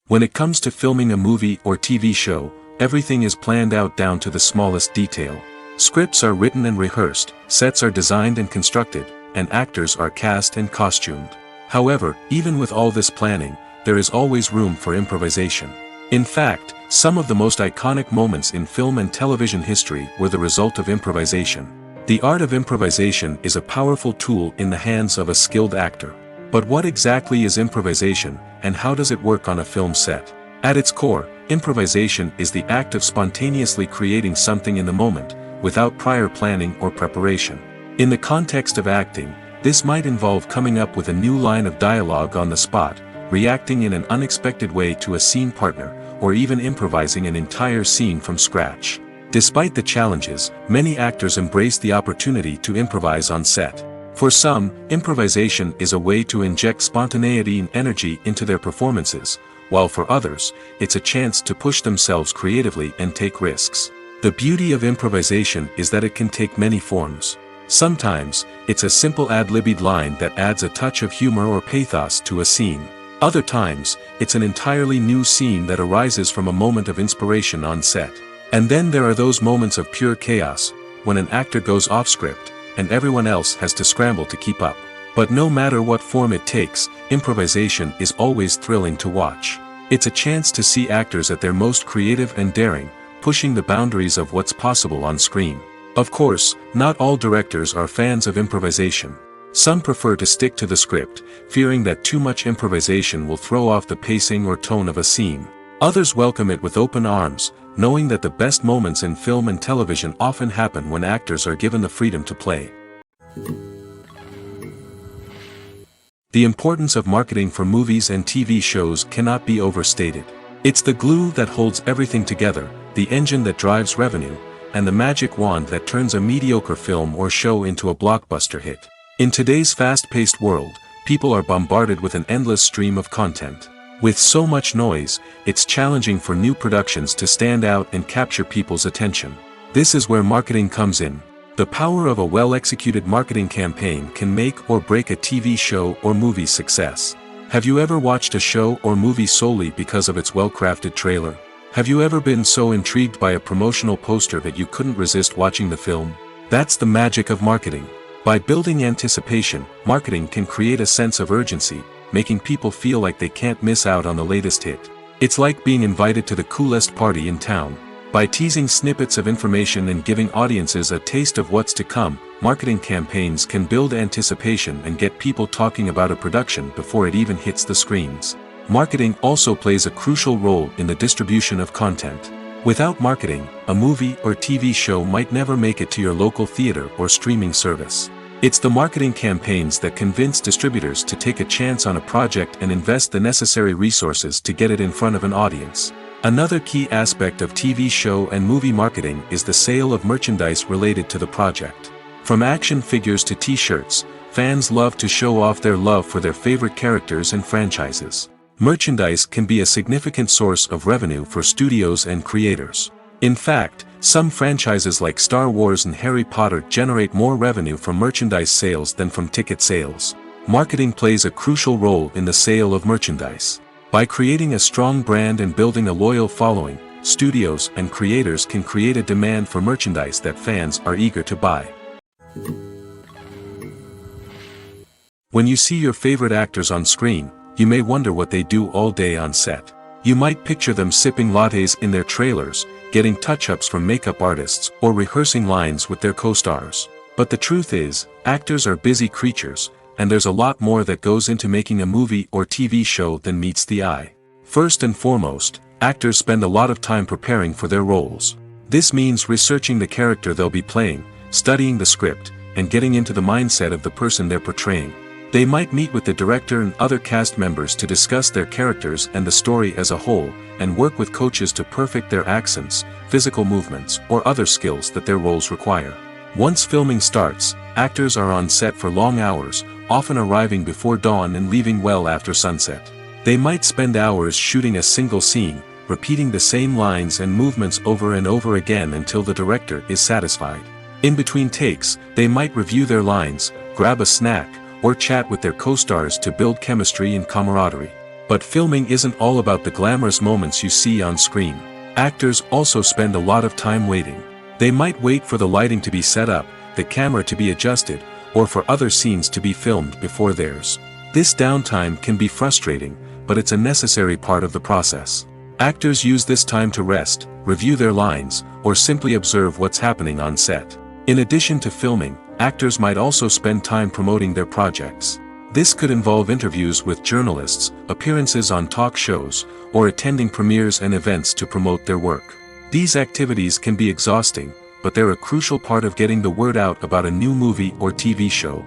When it comes to filming a movie or TV show, everything is planned out down to the smallest detail. Scripts are written and rehearsed, sets are designed and constructed, and actors are cast and costumed. However, even with all this planning, there is always room for improvisation. In fact, some of the most iconic moments in film and television history were the result of improvisation. The art of improvisation is a powerful tool in the hands of a skilled actor. But what exactly is improvisation, and how does it work on a film set? At its core, improvisation is the act of spontaneously creating something in the moment, without prior planning or preparation. In the context of acting, this might involve coming up with a new line of dialogue on the spot, reacting in an unexpected way to a scene partner, or even improvising an entire scene from scratch. Despite the challenges, many actors embrace the opportunity to improvise on set. For some, improvisation is a way to inject spontaneity and energy into their performances, while for others, it's a chance to push themselves creatively and take risks. The beauty of improvisation is that it can take many forms. Sometimes, it's a simple ad-libbed line that adds a touch of humor or pathos to a scene. Other times, it's an entirely new scene that arises from a moment of inspiration on set. And then there are those moments of pure chaos, when an actor goes off script, and everyone else has to scramble to keep up. But no matter what form it takes, improvisation is always thrilling to watch. It's a chance to see actors at their most creative and daring, pushing the boundaries of what's possible on screen. Of course, not all directors are fans of improvisation. Some prefer to stick to the script, fearing that too much improvisation will throw off the pacing or tone of a scene. Others welcome it with open arms, knowing that the best moments in film and television often happen when actors are given the freedom to play. The importance of marketing for movies and TV shows cannot be overstated. It's the glue that holds everything together, the engine that drives revenue, and the magic wand that turns a mediocre film or show into a blockbuster hit. In today's fast-paced world, people are bombarded with an endless stream of content. With so much noise, it's challenging for new productions to stand out and capture people's attention. This is where marketing comes in. The power of a well-executed marketing campaign can make or break a TV show or movie's success. Have you ever watched a show or movie solely because of its well-crafted trailer? Have you ever been so intrigued by a promotional poster that you couldn't resist watching the film? That's the magic of marketing. By building anticipation, marketing can create a sense of urgency, making people feel like they can't miss out on the latest hit. It's like being invited to the coolest party in town. By teasing snippets of information and giving audiences a taste of what's to come, marketing campaigns can build anticipation and get people talking about a production before it even hits the screens. Marketing also plays a crucial role in the distribution of content. Without marketing, a movie or TV show might never make it to your local theater or streaming service. It's the marketing campaigns that convince distributors to take a chance on a project and invest the necessary resources to get it in front of an audience. Another key aspect of TV show and movie marketing is the sale of merchandise related to the project. From action figures to t-shirts, fans love to show off their love for their favorite characters and franchises. Merchandise can be a significant source of revenue for studios and creators. In fact, some franchises like Star Wars and Harry Potter generate more revenue from merchandise sales than from ticket sales. Marketing plays a crucial role in the sale of merchandise. By creating a strong brand and building a loyal following, studios and creators can create a demand for merchandise that fans are eager to buy. When you see your favorite actors on screen, you may wonder what they do all day on set. You might picture them sipping lattes in their trailers, getting touch-ups from makeup artists, or rehearsing lines with their co-stars. But the truth is, actors are busy creatures, and there's a lot more that goes into making a movie or TV show than meets the eye. First and foremost, actors spend a lot of time preparing for their roles. This means researching the character they'll be playing, studying the script, and getting into the mindset of the person they're portraying. They might meet with the director and other cast members to discuss their characters and the story as a whole, and work with coaches to perfect their accents, physical movements, or other skills that their roles require. Once filming starts, actors are on set for long hours, often arriving before dawn and leaving well after sunset. They might spend hours shooting a single scene, repeating the same lines and movements over and over again until the director is satisfied. In between takes, they might review their lines, grab a snack, or chat with their co-stars to build chemistry and camaraderie. But filming isn't all about the glamorous moments you see on screen. Actors also spend a lot of time waiting. They might wait for the lighting to be set up, the camera to be adjusted, or for other scenes to be filmed before theirs. This downtime can be frustrating, but it's a necessary part of the process. Actors use this time to rest, review their lines, or simply observe what's happening on set. In addition to filming, actors might also spend time promoting their projects. This could involve interviews with journalists, appearances on talk shows, or attending premieres and events to promote their work. These activities can be exhausting, but they're a crucial part of getting the word out about a new movie or TV show.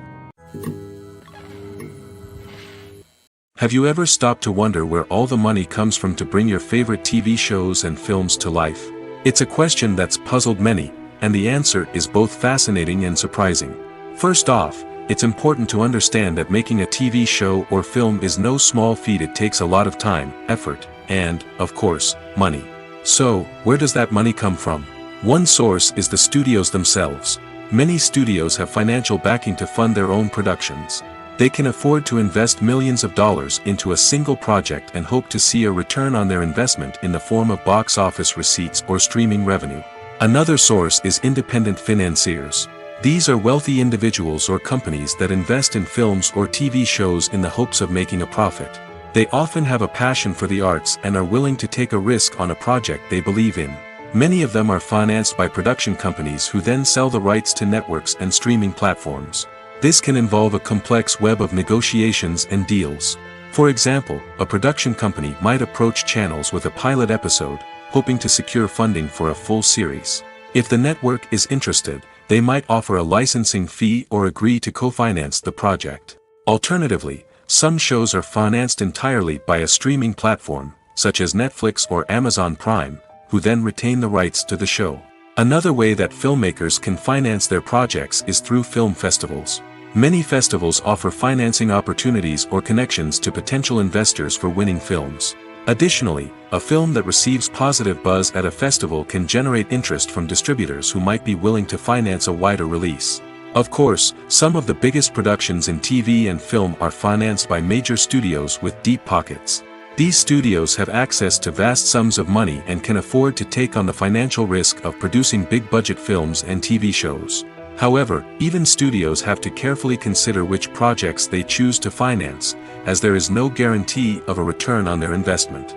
Have you ever stopped to wonder where all the money comes from to bring your favorite TV shows and films to life? It's a question that's puzzled many, and the answer is both fascinating and surprising. First off, it's important to understand that making a TV show or film is no small feat. It takes a lot of time, effort, and, of course, money. So, where does that money come from? One source is the studios themselves. Many studios have financial backing to fund their own productions. They can afford to invest millions of dollars into a single project and hope to see a return on their investment in the form of box office receipts or streaming revenue. Another source is independent financiers. These are wealthy individuals or companies that invest in films or TV shows in the hopes of making a profit. They often have a passion for the arts and are willing to take a risk on a project they believe in. Many of them are financed by production companies who then sell the rights to networks and streaming platforms. This can involve a complex web of negotiations and deals. For example, a production company might approach channels with a pilot episode, hoping to secure funding for a full series. If the network is interested, they might offer a licensing fee or agree to co-finance the project. Alternatively, some shows are financed entirely by a streaming platform, such as Netflix or Amazon Prime, who then retain the rights to the show. Another way that filmmakers can finance their projects is through film festivals. Many festivals offer financing opportunities or connections to potential investors for winning films. Additionally, a film that receives positive buzz at a festival can generate interest from distributors who might be willing to finance a wider release. Of course, some of the biggest productions in TV and film are financed by major studios with deep pockets. These studios have access to vast sums of money and can afford to take on the financial risk of producing big-budget films and TV shows. However, even studios have to carefully consider which projects they choose to finance, as there is no guarantee of a return on their investment.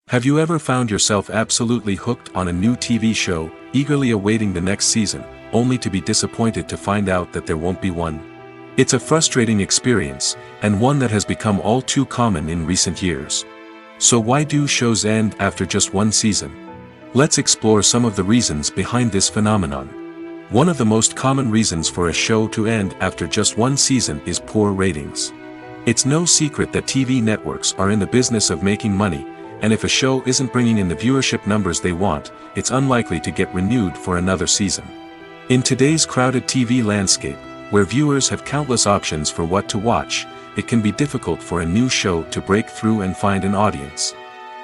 Have you ever found yourself absolutely hooked on a new TV show, eagerly awaiting the next season, only to be disappointed to find out that there won't be one? It's a frustrating experience, and one that has become all too common in recent years. So why do shows end after just one season? Let's explore some of the reasons behind this phenomenon. One of the most common reasons for a show to end after just one season is poor ratings. It's no secret that TV networks are in the business of making money, and if a show isn't bringing in the viewership numbers they want, it's unlikely to get renewed for another season. In today's crowded TV landscape, where viewers have countless options for what to watch, it can be difficult for a new show to break through and find an audience.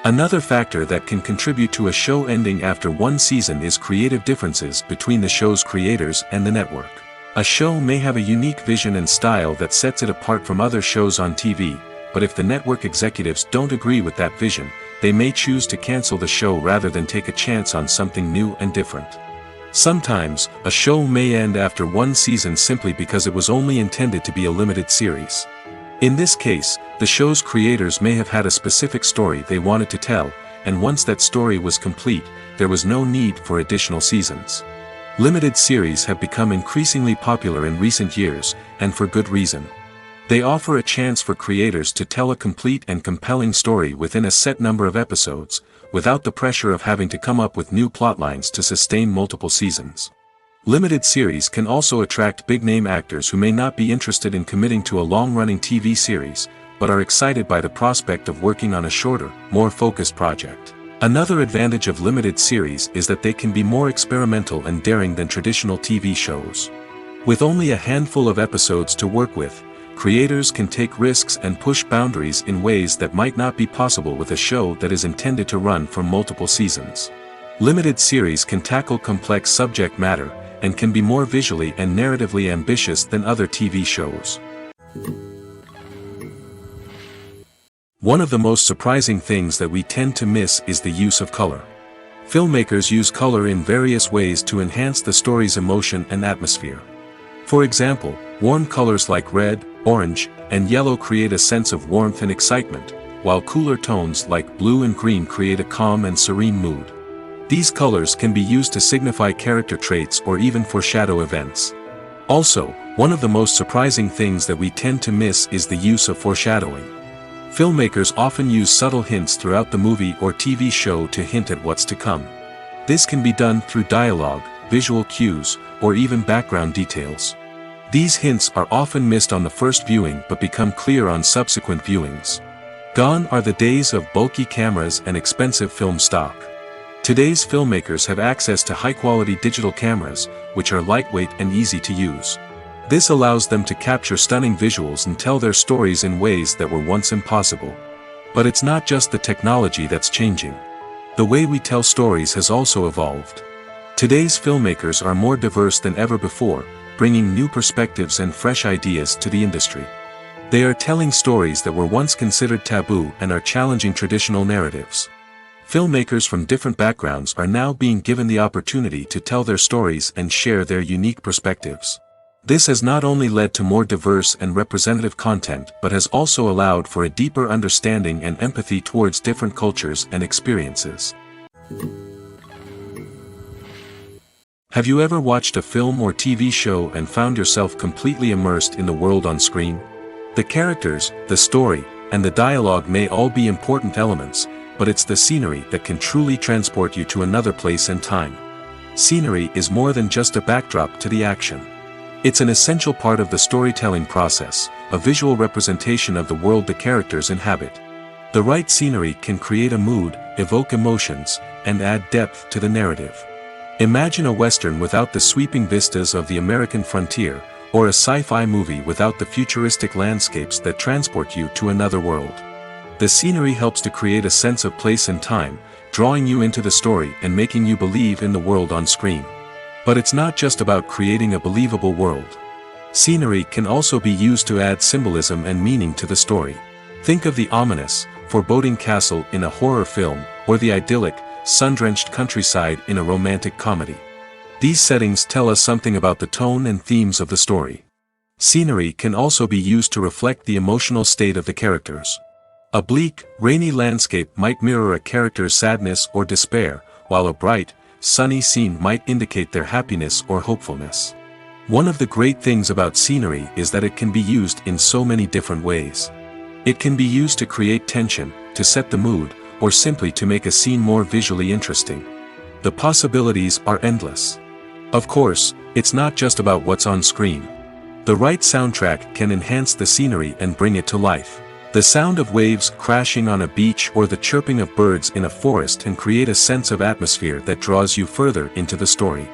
Another factor that can contribute to a show ending after one season is creative differences between the show's creators and the network. A show may have a unique vision and style that sets it apart from other shows on TV, but if the network executives don't agree with that vision, they may choose to cancel the show rather than take a chance on something new and different. Sometimes, a show may end after one season simply because it was only intended to be a limited series. In this case, the show's creators may have had a specific story they wanted to tell, and once that story was complete, there was no need for additional seasons. Limited series have become increasingly popular in recent years, and for good reason. They offer a chance for creators to tell a complete and compelling story within a set number of episodes, without the pressure of having to come up with new plotlines to sustain multiple seasons. Limited series can also attract big-name actors who may not be interested in committing to a long-running TV series, but are excited by the prospect of working on a shorter, more focused project. Another advantage of limited series is that they can be more experimental and daring than traditional TV shows. With only a handful of episodes to work with, creators can take risks and push boundaries in ways that might not be possible with a show that is intended to run for multiple seasons. Limited series can tackle complex subject matter, and can be more visually and narratively ambitious than other TV shows. One of the most surprising things that we tend to miss is the use of color. Filmmakers use color in various ways to enhance the story's emotion and atmosphere. For example, warm colors like red, orange, and yellow create a sense of warmth and excitement, while cooler tones like blue and green create a calm and serene mood. These colors can be used to signify character traits or even foreshadow events. Also, one of the most surprising things that we tend to miss is the use of foreshadowing. Filmmakers often use subtle hints throughout the movie or TV show to hint at what's to come. This can be done through dialogue, visual cues, or even background details. These hints are often missed on the first viewing but become clear on subsequent viewings. Gone are the days of bulky cameras and expensive film stock. Today's filmmakers have access to high-quality digital cameras, which are lightweight and easy to use. This allows them to capture stunning visuals and tell their stories in ways that were once impossible. But it's not just the technology that's changing. The way we tell stories has also evolved. Today's filmmakers are more diverse than ever before, bringing new perspectives and fresh ideas to the industry. They are telling stories that were once considered taboo and are challenging traditional narratives. Filmmakers from different backgrounds are now being given the opportunity to tell their stories and share their unique perspectives. This has not only led to more diverse and representative content but has also allowed for a deeper understanding and empathy towards different cultures and experiences. Have you ever watched a film or TV show and found yourself completely immersed in the world on screen? The characters, the story, and the dialogue may all be important elements, but it's the scenery that can truly transport you to another place and time. Scenery is more than just a backdrop to the action. It's an essential part of the storytelling process, a visual representation of the world the characters inhabit. The right scenery can create a mood, evoke emotions, and add depth to the narrative. Imagine a Western without the sweeping vistas of the American frontier, or a sci-fi movie without the futuristic landscapes that transport you to another world. The scenery helps to create a sense of place and time, drawing you into the story and making you believe in the world on screen. But it's not just about creating a believable world. Scenery can also be used to add symbolism and meaning to the story. Think of the ominous, foreboding castle in a horror film, or the idyllic, sun-drenched countryside in a romantic comedy. These settings tell us something about the tone and themes of the story. Scenery can also be used to reflect the emotional state of the characters. A bleak, rainy landscape might mirror a character's sadness or despair, while a bright, sunny scene might indicate their happiness or hopefulness. One of the great things about scenery is that it can be used in so many different ways. It can be used to create tension, to set the mood, or simply to make a scene more visually interesting. The possibilities are endless. Of course, it's not just about what's on screen. The right soundtrack can enhance the scenery and bring it to life. The sound of waves crashing on a beach or the chirping of birds in a forest can create a sense of atmosphere that draws you further into the story.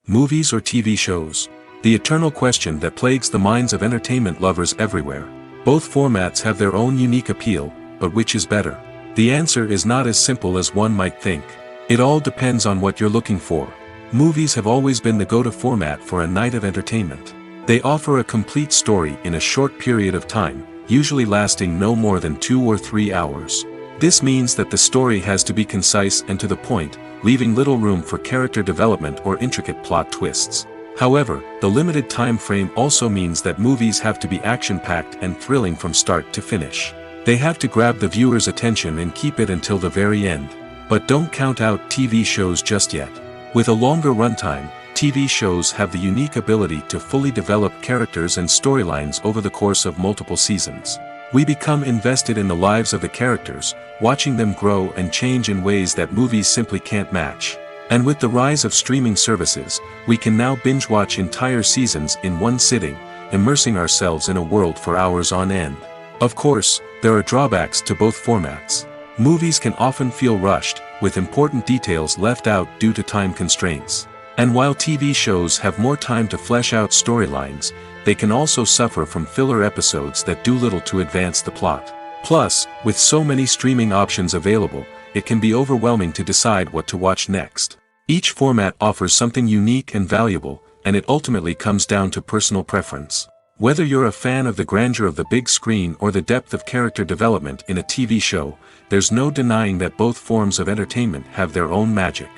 Movies or TV shows? The eternal question that plagues the minds of entertainment lovers everywhere. Both formats have their own unique appeal, but which is better? The answer is not as simple as one might think. It all depends on what you're looking for. Movies have always been the go-to format for a night of entertainment. They offer a complete story in a short period of time, usually lasting no more than 2 or 3 hours. This means that the story has to be concise and to the point, leaving little room for character development or intricate plot twists. However, the limited time frame also means that movies have to be action-packed and thrilling from start to finish. They have to grab the viewer's attention and keep it until the very end. But don't count out TV shows just yet. With a longer runtime, TV shows have the unique ability to fully develop characters and storylines over the course of multiple seasons. We become invested in the lives of the characters, watching them grow and change in ways that movies simply can't match. And with the rise of streaming services, we can now binge-watch entire seasons in one sitting, immersing ourselves in a world for hours on end. Of course, there are drawbacks to both formats. Movies can often feel rushed, with important details left out due to time constraints. And while TV shows have more time to flesh out storylines, they can also suffer from filler episodes that do little to advance the plot. Plus, with so many streaming options available, it can be overwhelming to decide what to watch next. Each format offers something unique and valuable, and it ultimately comes down to personal preference. Whether you're a fan of the grandeur of the big screen or the depth of character development in a TV show, there's no denying that both forms of entertainment have their own magic.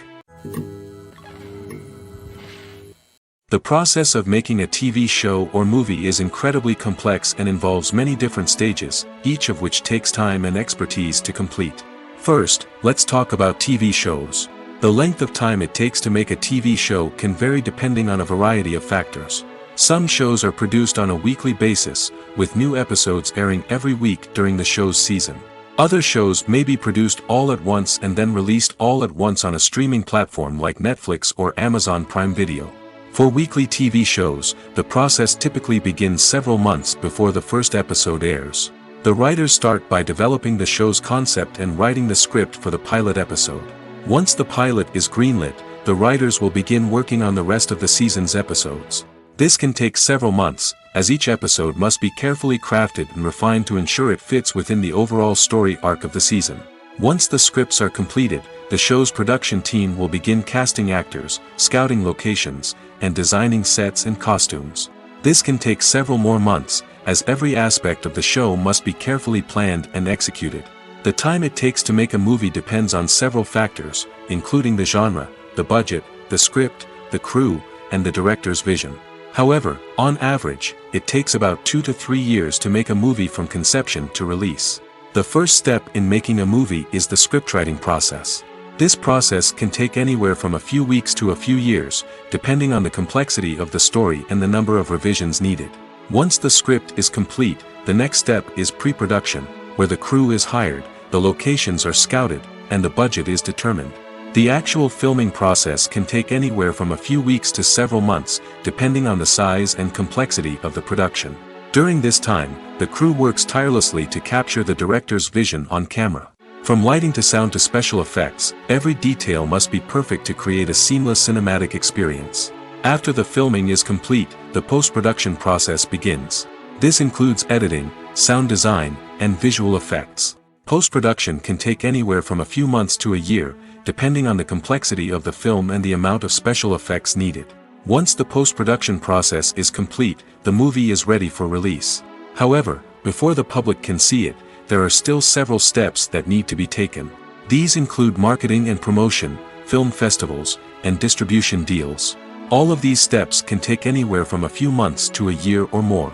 The process of making a TV show or movie is incredibly complex and involves many different stages, each of which takes time and expertise to complete. First, let's talk about TV shows. The length of time it takes to make a TV show can vary depending on a variety of factors. Some shows are produced on a weekly basis, with new episodes airing every week during the show's season. Other shows may be produced all at once and then released all at once on a streaming platform like Netflix or Amazon Prime Video. For weekly TV shows, the process typically begins several months before the first episode airs. The writers start by developing the show's concept and writing the script for the pilot episode. Once the pilot is greenlit, the writers will begin working on the rest of the season's episodes. This can take several months, as each episode must be carefully crafted and refined to ensure it fits within the overall story arc of the season. Once the scripts are completed, the show's production team will begin casting actors, scouting locations, and designing sets and costumes. This can take several more months, as every aspect of the show must be carefully planned and executed. The time it takes to make a movie depends on several factors, including the genre, the budget, the script, the crew, and the director's vision. However, on average, it takes about 2 to 3 years to make a movie from conception to release. The first step in making a movie is the scriptwriting process. This process can take anywhere from a few weeks to a few years, depending on the complexity of the story and the number of revisions needed. Once the script is complete, the next step is pre-production, where the crew is hired, the locations are scouted, and the budget is determined. The actual filming process can take anywhere from a few weeks to several months, depending on the size and complexity of the production. During this time, the crew works tirelessly to capture the director's vision on camera. From lighting to sound to special effects, every detail must be perfect to create a seamless cinematic experience. After the filming is complete, the post-production process begins. This includes editing, sound design, and visual effects. Post-production can take anywhere from a few months to a year, depending on the complexity of the film and the amount of special effects needed. Once the post-production process is complete, the movie is ready for release. However, before the public can see it, there are still several steps that need to be taken. These include marketing and promotion, film festivals, and distribution deals. All of these steps can take anywhere from a few months to a year or more.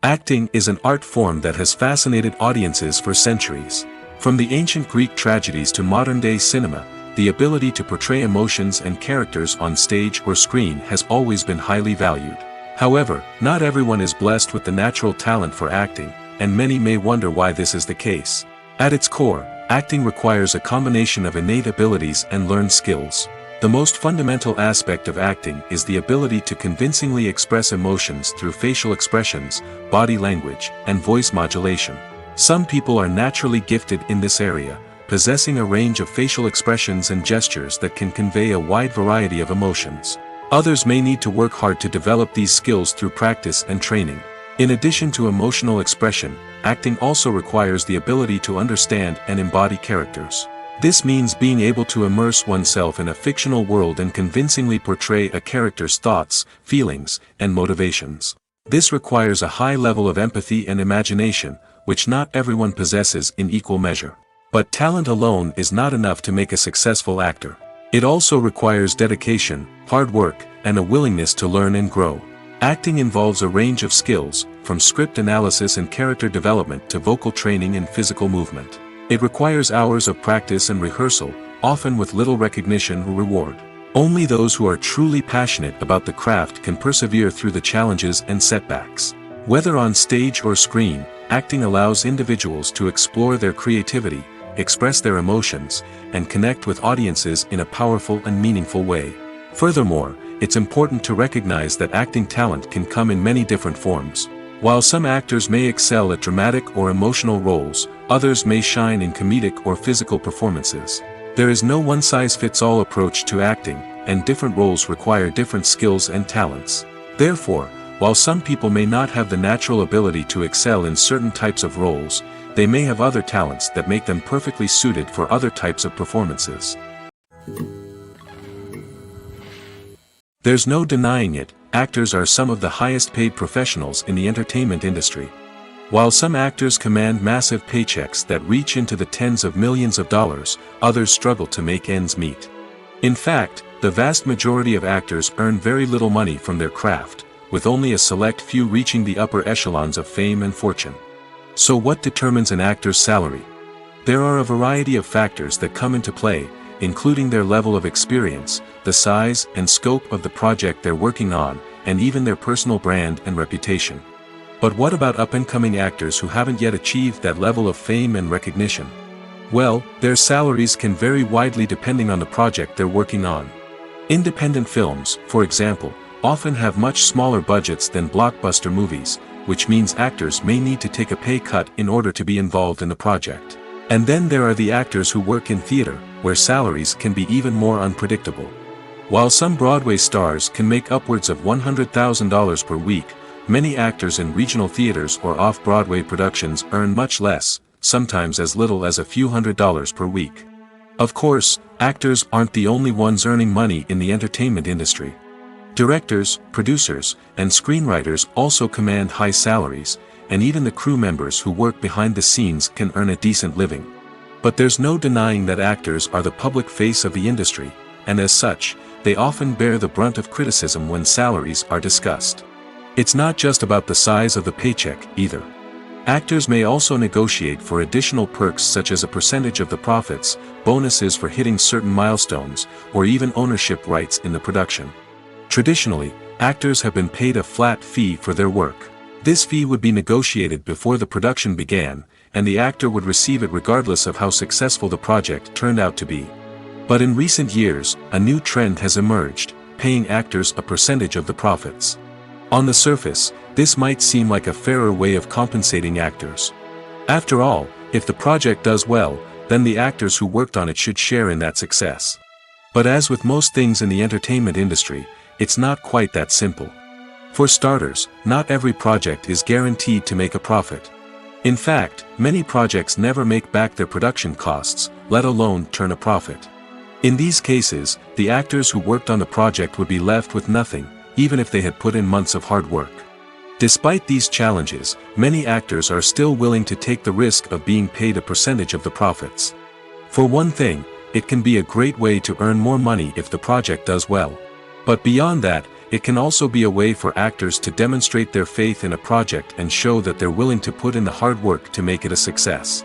Acting is an art form that has fascinated audiences for centuries. From the ancient Greek tragedies to modern-day cinema, the ability to portray emotions and characters on stage or screen has always been highly valued. However, not everyone is blessed with the natural talent for acting, and many may wonder why this is the case. At its core, acting requires a combination of innate abilities and learned skills. The most fundamental aspect of acting is the ability to convincingly express emotions through facial expressions, body language, and voice modulation. Some people are naturally gifted in this area, possessing a range of facial expressions and gestures that can convey a wide variety of emotions. Others may need to work hard to develop these skills through practice and training. In addition to emotional expression, acting also requires the ability to understand and embody characters. This means being able to immerse oneself in a fictional world and convincingly portray a character's thoughts, feelings, and motivations. This requires a high level of empathy and imagination, which not everyone possesses in equal measure. But talent alone is not enough to make a successful actor. It also requires dedication, hard work, and a willingness to learn and grow. Acting involves a range of skills, from script analysis and character development to vocal training and physical movement. It requires hours of practice and rehearsal, often with little recognition or reward. Only those who are truly passionate about the craft can persevere through the challenges and setbacks. Whether on stage or screen, acting allows individuals to explore their creativity, express their emotions, and connect with audiences in a powerful and meaningful way. Furthermore, it's important to recognize that acting talent can come in many different forms. While some actors may excel at dramatic or emotional roles, others may shine in comedic or physical performances. There is no one-size-fits-all approach to acting, and different roles require different skills and talents. Therefore, while some people may not have the natural ability to excel in certain types of roles, they may have other talents that make them perfectly suited for other types of performances. There's no denying it, actors are some of the highest paid professionals in the entertainment industry. While some actors command massive paychecks that reach into the tens of millions of dollars, others struggle to make ends meet. In fact, the vast majority of actors earn very little money from their craft, with only a select few reaching the upper echelons of fame and fortune. So what determines an actor's salary? There are a variety of factors that come into play, including their level of experience, the size and scope of the project they're working on, and even their personal brand and reputation. But what about up-and-coming actors who haven't yet achieved that level of fame and recognition? Well, their salaries can vary widely depending on the project they're working on. Independent films, for example, often have much smaller budgets than blockbuster movies, which means actors may need to take a pay cut in order to be involved in the project. And then there are the actors who work in theater, where salaries can be even more unpredictable. While some Broadway stars can make upwards of $100,000 per week, many actors in regional theaters or off-Broadway productions earn much less, sometimes as little as a few $100s per week. Of course, actors aren't the only ones earning money in the entertainment industry. Directors, producers, and screenwriters also command high salaries, and even the crew members who work behind the scenes can earn a decent living. But there's no denying that actors are the public face of the industry, and as such, they often bear the brunt of criticism when salaries are discussed. It's not just about the size of the paycheck, either. Actors may also negotiate for additional perks such as a percentage of the profits, bonuses for hitting certain milestones, or even ownership rights in the production. Traditionally, actors have been paid a flat fee for their work. This fee would be negotiated before the production began, and the actor would receive it regardless of how successful the project turned out to be. But in recent years, a new trend has emerged, paying actors a percentage of the profits. On the surface, this might seem like a fairer way of compensating actors. After all, if the project does well, then the actors who worked on it should share in that success. But as with most things in the entertainment industry, it's not quite that simple. For starters, not every project is guaranteed to make a profit. In fact, many projects never make back their production costs, let alone turn a profit. In these cases, the actors who worked on the project would be left with nothing, even if they had put in months of hard work. Despite these challenges, many actors are still willing to take the risk of being paid a percentage of the profits. For one thing, it can be a great way to earn more money if the project does well. But beyond that, it can also be a way for actors to demonstrate their faith in a project and show that they're willing to put in the hard work to make it a success.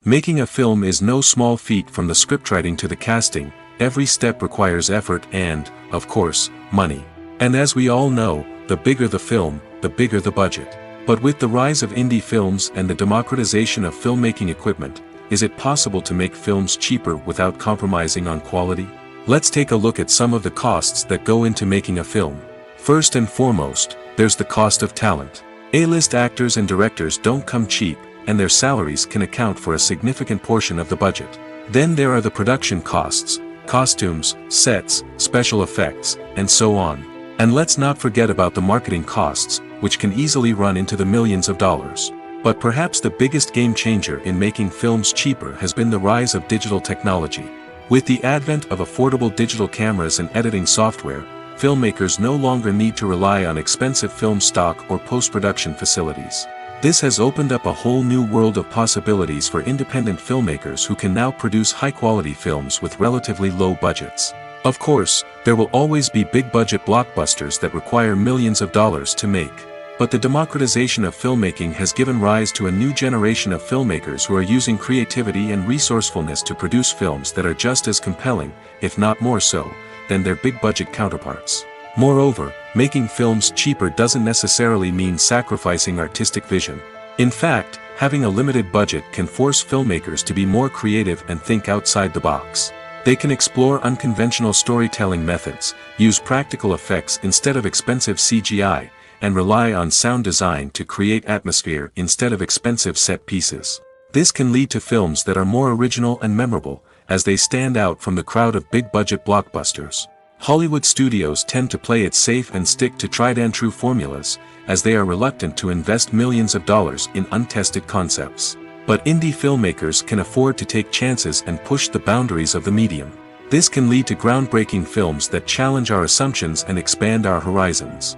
Making a film is no small feat. From the scriptwriting to the casting, every step requires effort and, of course, money. And as we all know, the bigger the film, the bigger the budget. But with the rise of indie films and the democratization of filmmaking equipment, is it possible to make films cheaper without compromising on quality? Let's take a look at some of the costs that go into making a film. First and foremost, there's the cost of talent. A-list actors and directors don't come cheap, and their salaries can account for a significant portion of the budget. Then there are the production costs, costumes, sets, special effects, and so on. And let's not forget about the marketing costs, which can easily run into the millions of dollars. But perhaps the biggest game changer in making films cheaper has been the rise of digital technology. With the advent of affordable digital cameras and editing software, filmmakers no longer need to rely on expensive film stock or post-production facilities. This has opened up a whole new world of possibilities for independent filmmakers who can now produce high-quality films with relatively low budgets. Of course, there will always be big-budget blockbusters that require millions of dollars to make. But the democratization of filmmaking has given rise to a new generation of filmmakers who are using creativity and resourcefulness to produce films that are just as compelling, if not more so, than their big-budget counterparts. Moreover, making films cheaper doesn't necessarily mean sacrificing artistic vision. In fact, having a limited budget can force filmmakers to be more creative and think outside the box. They can explore unconventional storytelling methods, use practical effects instead of expensive CGI, and rely on sound design to create atmosphere instead of expensive set pieces. This can lead to films that are more original and memorable, as they stand out from the crowd of big-budget blockbusters. Hollywood studios tend to play it safe and stick to tried-and-true formulas, as they are reluctant to invest millions of dollars in untested concepts. But indie filmmakers can afford to take chances and push the boundaries of the medium. This can lead to groundbreaking films that challenge our assumptions and expand our horizons.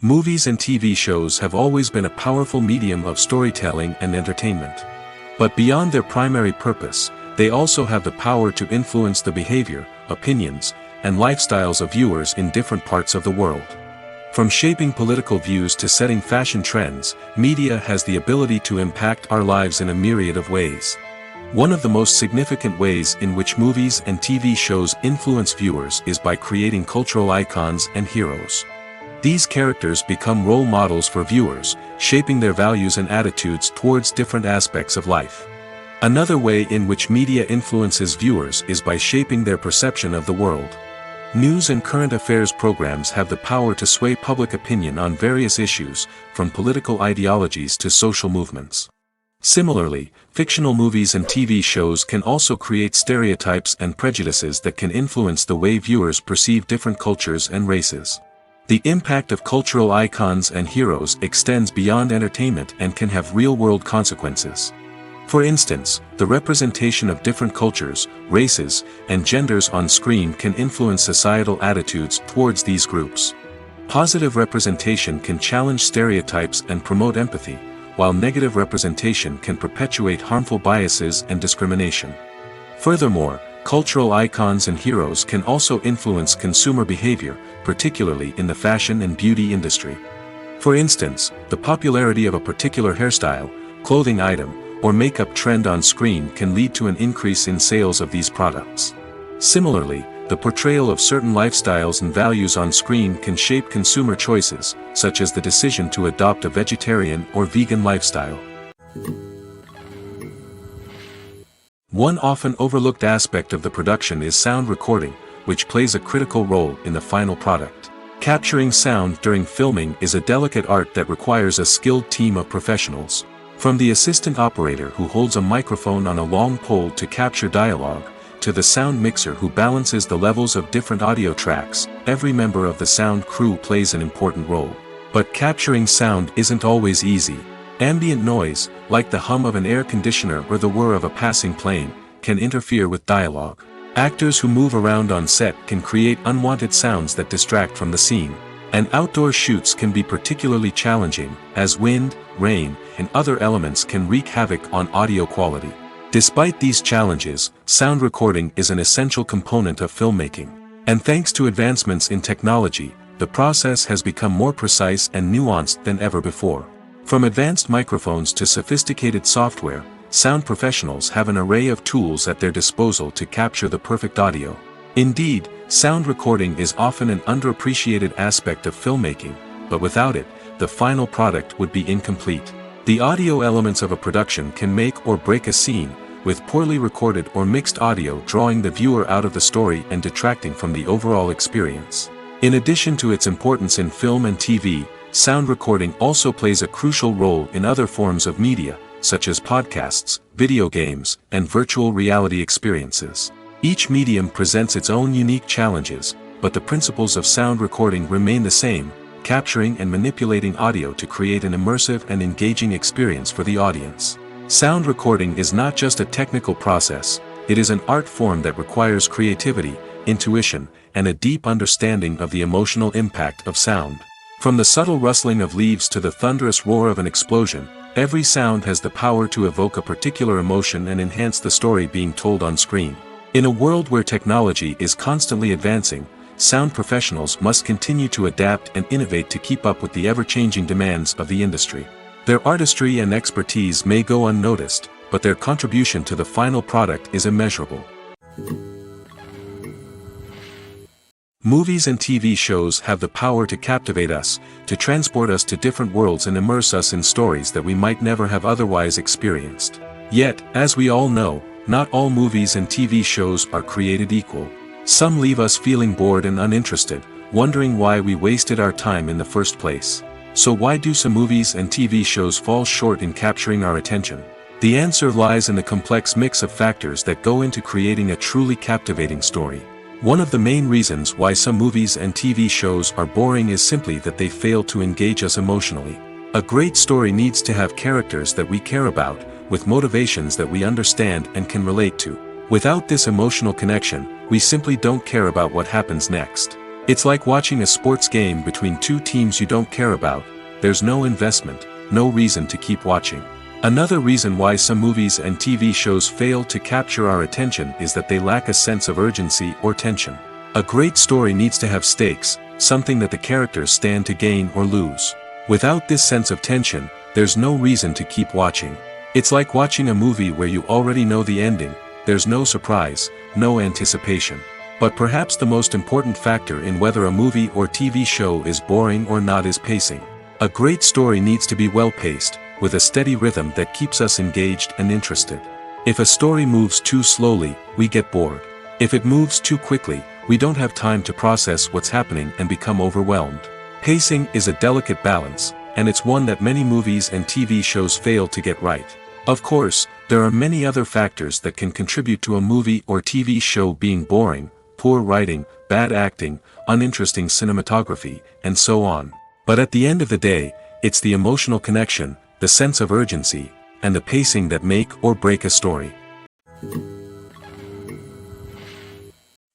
Movies and TV shows have always been a powerful medium of storytelling and entertainment. But beyond their primary purpose, they also have the power to influence the behavior, opinions, and lifestyles of viewers in different parts of the world. From shaping political views to setting fashion trends, media has the ability to impact our lives in a myriad of ways. One of the most significant ways in which movies and TV shows influence viewers is by creating cultural icons and heroes. These characters become role models for viewers, shaping their values and attitudes towards different aspects of life. Another way in which media influences viewers is by shaping their perception of the world. News and current affairs programs have the power to sway public opinion on various issues, from political ideologies to social movements. Similarly, fictional movies and TV shows can also create stereotypes and prejudices that can influence the way viewers perceive different cultures and races. The impact of cultural icons and heroes extends beyond entertainment and can have real-world consequences. For instance, the representation of different cultures, races, and genders on screen can influence societal attitudes towards these groups. Positive representation can challenge stereotypes and promote empathy, while negative representation can perpetuate harmful biases and discrimination. Furthermore, cultural icons and heroes can also influence consumer behavior, particularly in the fashion and beauty industry. For instance, the popularity of a particular hairstyle, clothing item, or makeup trend on screen can lead to an increase in sales of these products. Similarly, the portrayal of certain lifestyles and values on screen can shape consumer choices, such as the decision to adopt a vegetarian or vegan lifestyle. One often overlooked aspect of the production is sound recording, which plays a critical role in the final product. Capturing sound during filming is a delicate art that requires a skilled team of professionals. From the assistant operator who holds a microphone on a long pole to capture dialogue, to the sound mixer who balances the levels of different audio tracks, every member of the sound crew plays an important role. But capturing sound isn't always easy. Ambient noise, like the hum of an air conditioner or the whir of a passing plane, can interfere with dialogue. Actors who move around on set can create unwanted sounds that distract from the scene. And outdoor shoots can be particularly challenging, as wind, rain, and other elements can wreak havoc on audio quality. Despite these challenges, sound recording is an essential component of filmmaking. And thanks to advancements in technology, the process has become more precise and nuanced than ever before. From advanced microphones to sophisticated software, sound professionals have an array of tools at their disposal to capture the perfect audio. Indeed, sound recording is often an underappreciated aspect of filmmaking, but without it, the final product would be incomplete. The audio elements of a production can make or break a scene, with poorly recorded or mixed audio drawing the viewer out of the story and detracting from the overall experience. In addition to its importance in film and TV, sound recording also plays a crucial role in other forms of media, such as podcasts, video games, and virtual reality experiences. Each medium presents its own unique challenges, but the principles of sound recording remain the same: capturing and manipulating audio to create an immersive and engaging experience for the audience. Sound recording is not just a technical process, it is an art form that requires creativity, intuition, and a deep understanding of the emotional impact of sound. From the subtle rustling of leaves to the thunderous roar of an explosion, every sound has the power to evoke a particular emotion and enhance the story being told on screen. In a world where technology is constantly advancing, sound professionals must continue to adapt and innovate to keep up with the ever-changing demands of the industry. Their artistry and expertise may go unnoticed, but their contribution to the final product is immeasurable. Movies and TV shows have the power to captivate us, to transport us to different worlds and immerse us in stories that we might never have otherwise experienced. Yet, as we all know, not all movies and TV shows are created equal. Some leave us feeling bored and uninterested, wondering why we wasted our time in the first place. So why do some movies and TV shows fall short in capturing our attention? The answer lies in the complex mix of factors that go into creating a truly captivating story. One of the main reasons why some movies and TV shows are boring is simply that they fail to engage us emotionally. A great story needs to have characters that we care about, with motivations that we understand and can relate to. Without this emotional connection, we simply don't care about what happens next. It's like watching a sports game between two teams you don't care about. There's no investment, no reason to keep watching. Another reason why some movies and TV shows fail to capture our attention is that they lack a sense of urgency or tension. A great story needs to have stakes, something that the characters stand to gain or lose. Without this sense of tension, there's no reason to keep watching. It's like watching a movie where you already know the ending. There's no surprise, no anticipation. But perhaps the most important factor in whether a movie or TV show is boring or not is pacing. A great story needs to be well-paced, with a steady rhythm that keeps us engaged and interested. If a story moves too slowly, we get bored. If it moves too quickly, we don't have time to process what's happening and become overwhelmed. Pacing is a delicate balance, and it's one that many movies and TV shows fail to get right. Of course, there are many other factors that can contribute to a movie or TV show being boring: poor writing, bad acting, uninteresting cinematography, and so on. But at the end of the day, it's the emotional connection, the sense of urgency, and the pacing that make or break a story.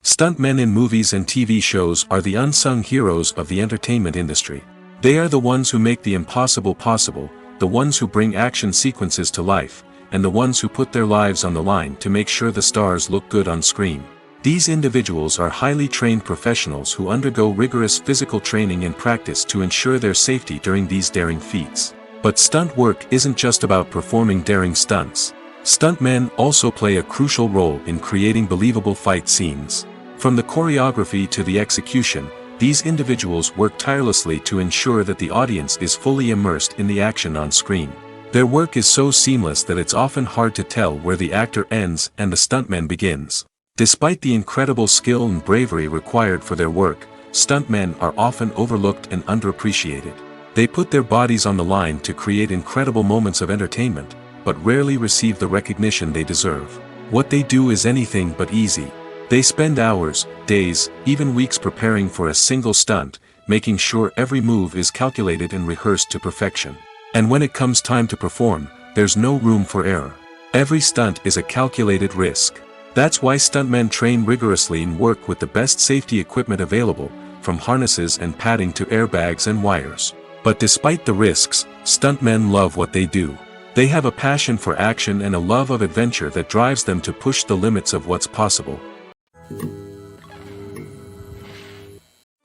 Stuntmen in movies and TV shows are the unsung heroes of the entertainment industry. They are the ones who make the impossible possible, the ones who bring action sequences to life, and the ones who put their lives on the line to make sure the stars look good on screen. These individuals are highly trained professionals who undergo rigorous physical training and practice to ensure their safety during these daring feats. But stunt work isn't just about performing daring stunts. Stuntmen also play a crucial role in creating believable fight scenes. From the choreography to the execution, these individuals work tirelessly to ensure that the audience is fully immersed in the action on screen. Their work is so seamless that it's often hard to tell where the actor ends and the stuntman begins. Despite the incredible skill and bravery required for their work, stuntmen are often overlooked and underappreciated. They put their bodies on the line to create incredible moments of entertainment, but rarely receive the recognition they deserve. What they do is anything but easy. They spend hours, days, even weeks preparing for a single stunt, making sure every move is calculated and rehearsed to perfection. And when it comes time to perform, there's no room for error. Every stunt is a calculated risk. That's why stuntmen train rigorously and work with the best safety equipment available, from harnesses and padding to airbags and wires. But despite the risks, stuntmen love what they do. They have a passion for action and a love of adventure that drives them to push the limits of what's possible.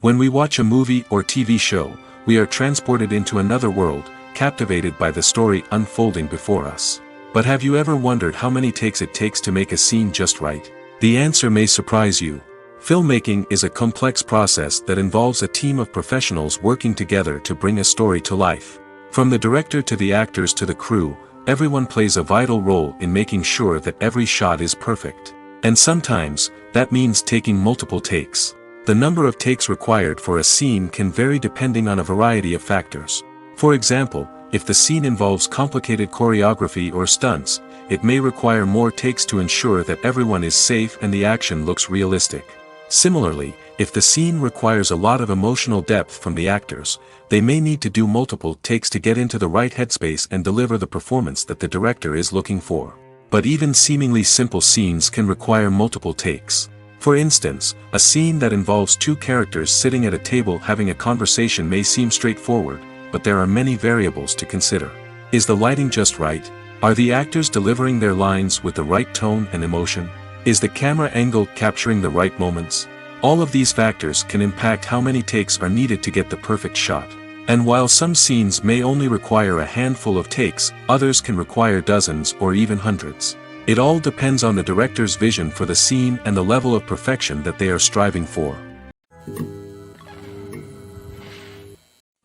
When we watch a movie or TV show, we are transported into another world, captivated by the story unfolding before us. But have you ever wondered how many takes it takes to make a scene just right? The answer may surprise you. Filmmaking is a complex process that involves a team of professionals working together to bring a story to life. From the director to the actors to the crew, everyone plays a vital role in making sure that every shot is perfect. And sometimes, that means taking multiple takes. The number of takes required for a scene can vary depending on a variety of factors. For example, if the scene involves complicated choreography or stunts, it may require more takes to ensure that everyone is safe and the action looks realistic. Similarly, if the scene requires a lot of emotional depth from the actors, they may need to do multiple takes to get into the right headspace and deliver the performance that the director is looking for. But even seemingly simple scenes can require multiple takes. For instance, a scene that involves two characters sitting at a table having a conversation may seem straightforward, but there are many variables to consider. Is the lighting just right? Are the actors delivering their lines with the right tone and emotion? Is the camera angle capturing the right moments? All of these factors can impact how many takes are needed to get the perfect shot. And while some scenes may only require a handful of takes, others can require dozens or even hundreds. It all depends on the director's vision for the scene and the level of perfection that they are striving for.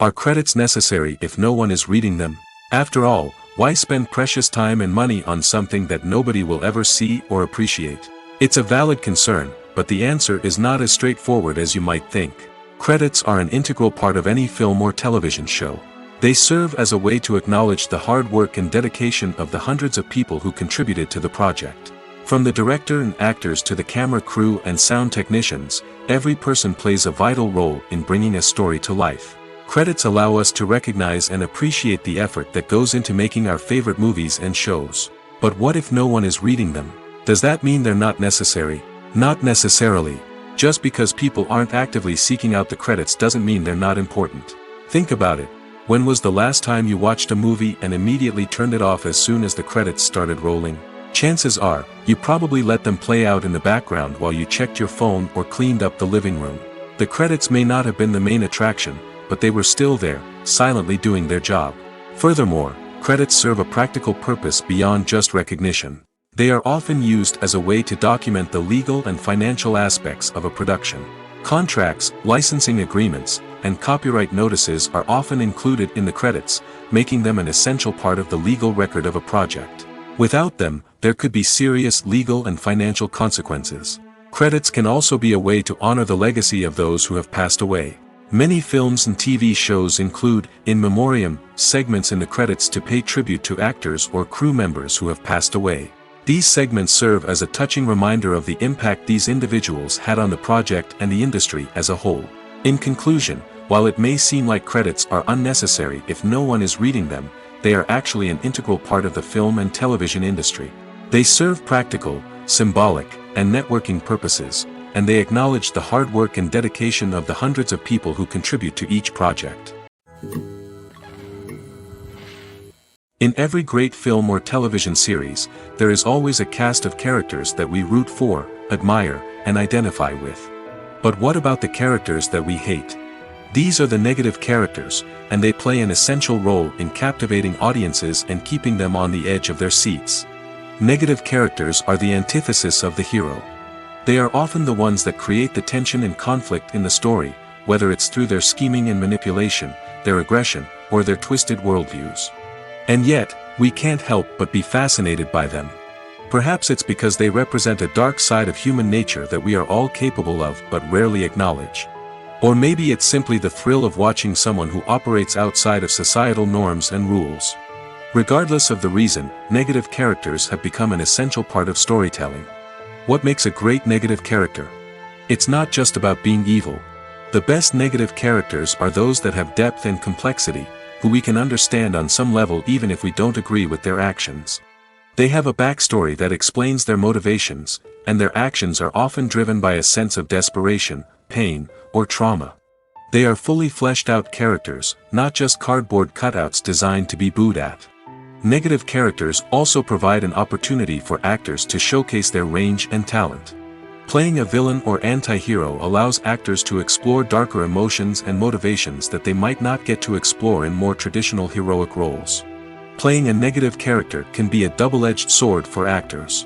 Are credits necessary if no one is reading them? After all, why spend precious time and money on something that nobody will ever see or appreciate? It's a valid concern, but the answer is not as straightforward as you might think. Credits are an integral part of any film or television show. They serve as a way to acknowledge the hard work and dedication of the hundreds of people who contributed to the project. From the director and actors to the camera crew and sound technicians, every person plays a vital role in bringing a story to life. Credits allow us to recognize and appreciate the effort that goes into making our favorite movies and shows. But what if no one is reading them? Does that mean they're not necessary? Not necessarily. Just because people aren't actively seeking out the credits doesn't mean they're not important. Think about it. When was the last time you watched a movie and immediately turned it off as soon as the credits started rolling? Chances are, you probably let them play out in the background while you checked your phone or cleaned up the living room. The credits may not have been the main attraction, but they were still there, silently doing their job. Furthermore, credits serve a practical purpose beyond just recognition. They are often used as a way to document the legal and financial aspects of a production. Contracts, licensing agreements, and copyright notices are often included in the credits, making them an essential part of the legal record of a project. Without them, there could be serious legal and financial consequences. Credits can also be a way to honor the legacy of those who have passed away. Many films and TV shows include, in memoriam, segments in the credits to pay tribute to actors or crew members who have passed away. These segments serve as a touching reminder of the impact these individuals had on the project and the industry as a whole. In conclusion, while it may seem like credits are unnecessary if no one is reading them, they are actually an integral part of the film and television industry. They serve practical, symbolic, and networking purposes, and they acknowledge the hard work and dedication of the hundreds of people who contribute to each project. In every great film or television series, there is always a cast of characters that we root for, admire, and identify with. But what about the characters that we hate? These are the negative characters, and they play an essential role in captivating audiences and keeping them on the edge of their seats. Negative characters are the antithesis of the hero. They are often the ones that create the tension and conflict in the story, whether it's through their scheming and manipulation, their aggression, or their twisted worldviews. And yet, we can't help but be fascinated by them. Perhaps it's because they represent a dark side of human nature that we are all capable of but rarely acknowledge. Or maybe it's simply the thrill of watching someone who operates outside of societal norms and rules. Regardless of the reason, negative characters have become an essential part of storytelling. What makes a great negative character? It's not just about being evil. The best negative characters are those that have depth and complexity, who we can understand on some level even if we don't agree with their actions. They have a backstory that explains their motivations, and their actions are often driven by a sense of desperation, pain, or trauma. They are fully fleshed out characters, not just cardboard cutouts designed to be booed at. Negative characters also provide an opportunity for actors to showcase their range and talent. Playing a villain or anti-hero allows actors to explore darker emotions and motivations that they might not get to explore in more traditional heroic roles. Playing a negative character can be a double-edged sword for actors.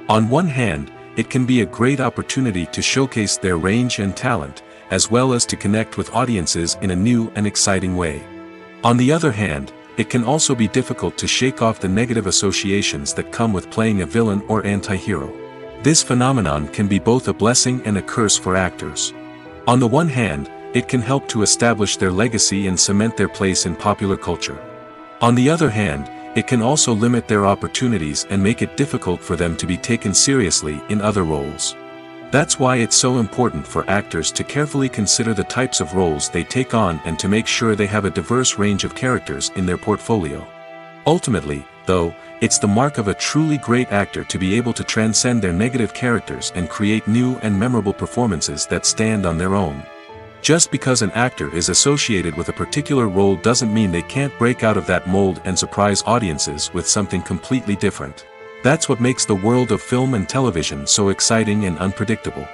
On one hand, it can be a great opportunity to showcase their range and talent, as well as to connect with audiences in a new and exciting way. On the other hand, it can also be difficult to shake off the negative associations that come with playing a villain or anti-hero. This phenomenon can be both a blessing and a curse for actors. On the one hand, it can help to establish their legacy and cement their place in popular culture. On the other hand, it can also limit their opportunities and make it difficult for them to be taken seriously in other roles. That's why it's so important for actors to carefully consider the types of roles they take on and to make sure they have a diverse range of characters in their portfolio. Ultimately, though, it's the mark of a truly great actor to be able to transcend their negative characters and create new and memorable performances that stand on their own. Just because an actor is associated with a particular role doesn't mean they can't break out of that mold and surprise audiences with something completely different. That's what makes the world of film and television so exciting and unpredictable.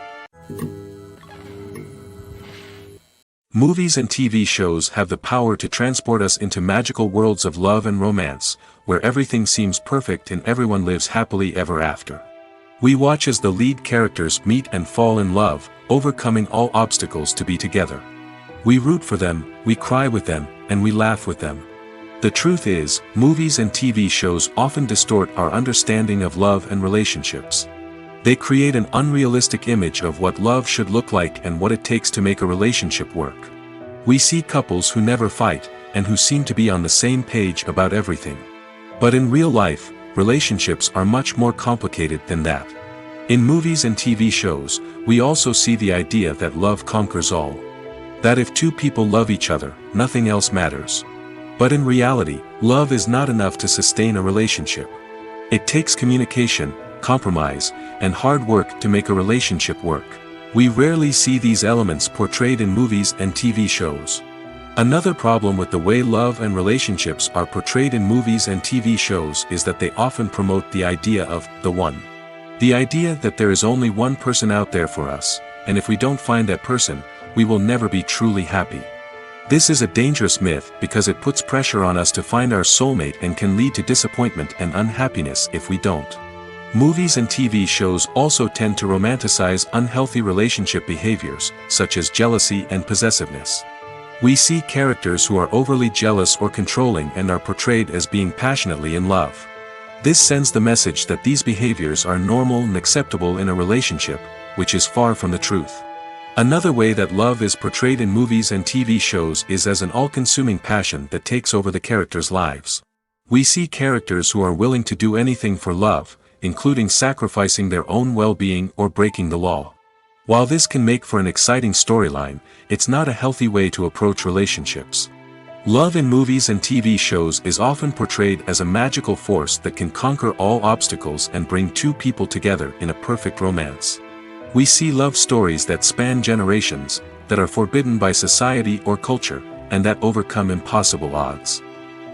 Movies and TV shows have the power to transport us into magical worlds of love and romance, where everything seems perfect and everyone lives happily ever after. We watch as the lead characters meet and fall in love, overcoming all obstacles to be together. We root for them, we cry with them, and we laugh with them. The truth is, movies and TV shows often distort our understanding of love and relationships. They create an unrealistic image of what love should look like and what it takes to make a relationship work. We see couples who never fight, and who seem to be on the same page about everything. But in real life, relationships are much more complicated than that. In movies and TV shows, we also see the idea that love conquers all. That if two people love each other, nothing else matters. But in reality, love is not enough to sustain a relationship. It takes communication, compromise, and hard work to make a relationship work. We rarely see these elements portrayed in movies and TV shows. Another problem with the way love and relationships are portrayed in movies and TV shows is that they often promote the idea of the one. The idea that there is only one person out there for us, and if we don't find that person, we will never be truly happy. This is a dangerous myth because it puts pressure on us to find our soulmate and can lead to disappointment and unhappiness if we don't. Movies and TV shows also tend to romanticize unhealthy relationship behaviors, such as jealousy and possessiveness. We see characters who are overly jealous or controlling and are portrayed as being passionately in love. This sends the message that these behaviors are normal and acceptable in a relationship, which is far from the truth. Another way that love is portrayed in movies and TV shows is as an all-consuming passion that takes over the characters' lives. We see characters who are willing to do anything for love, including sacrificing their own well-being or breaking the law. While this can make for an exciting storyline, it's not a healthy way to approach relationships. Love in movies and TV shows is often portrayed as a magical force that can conquer all obstacles and bring two people together in a perfect romance. We see love stories that span generations, that are forbidden by society or culture, and that overcome impossible odds.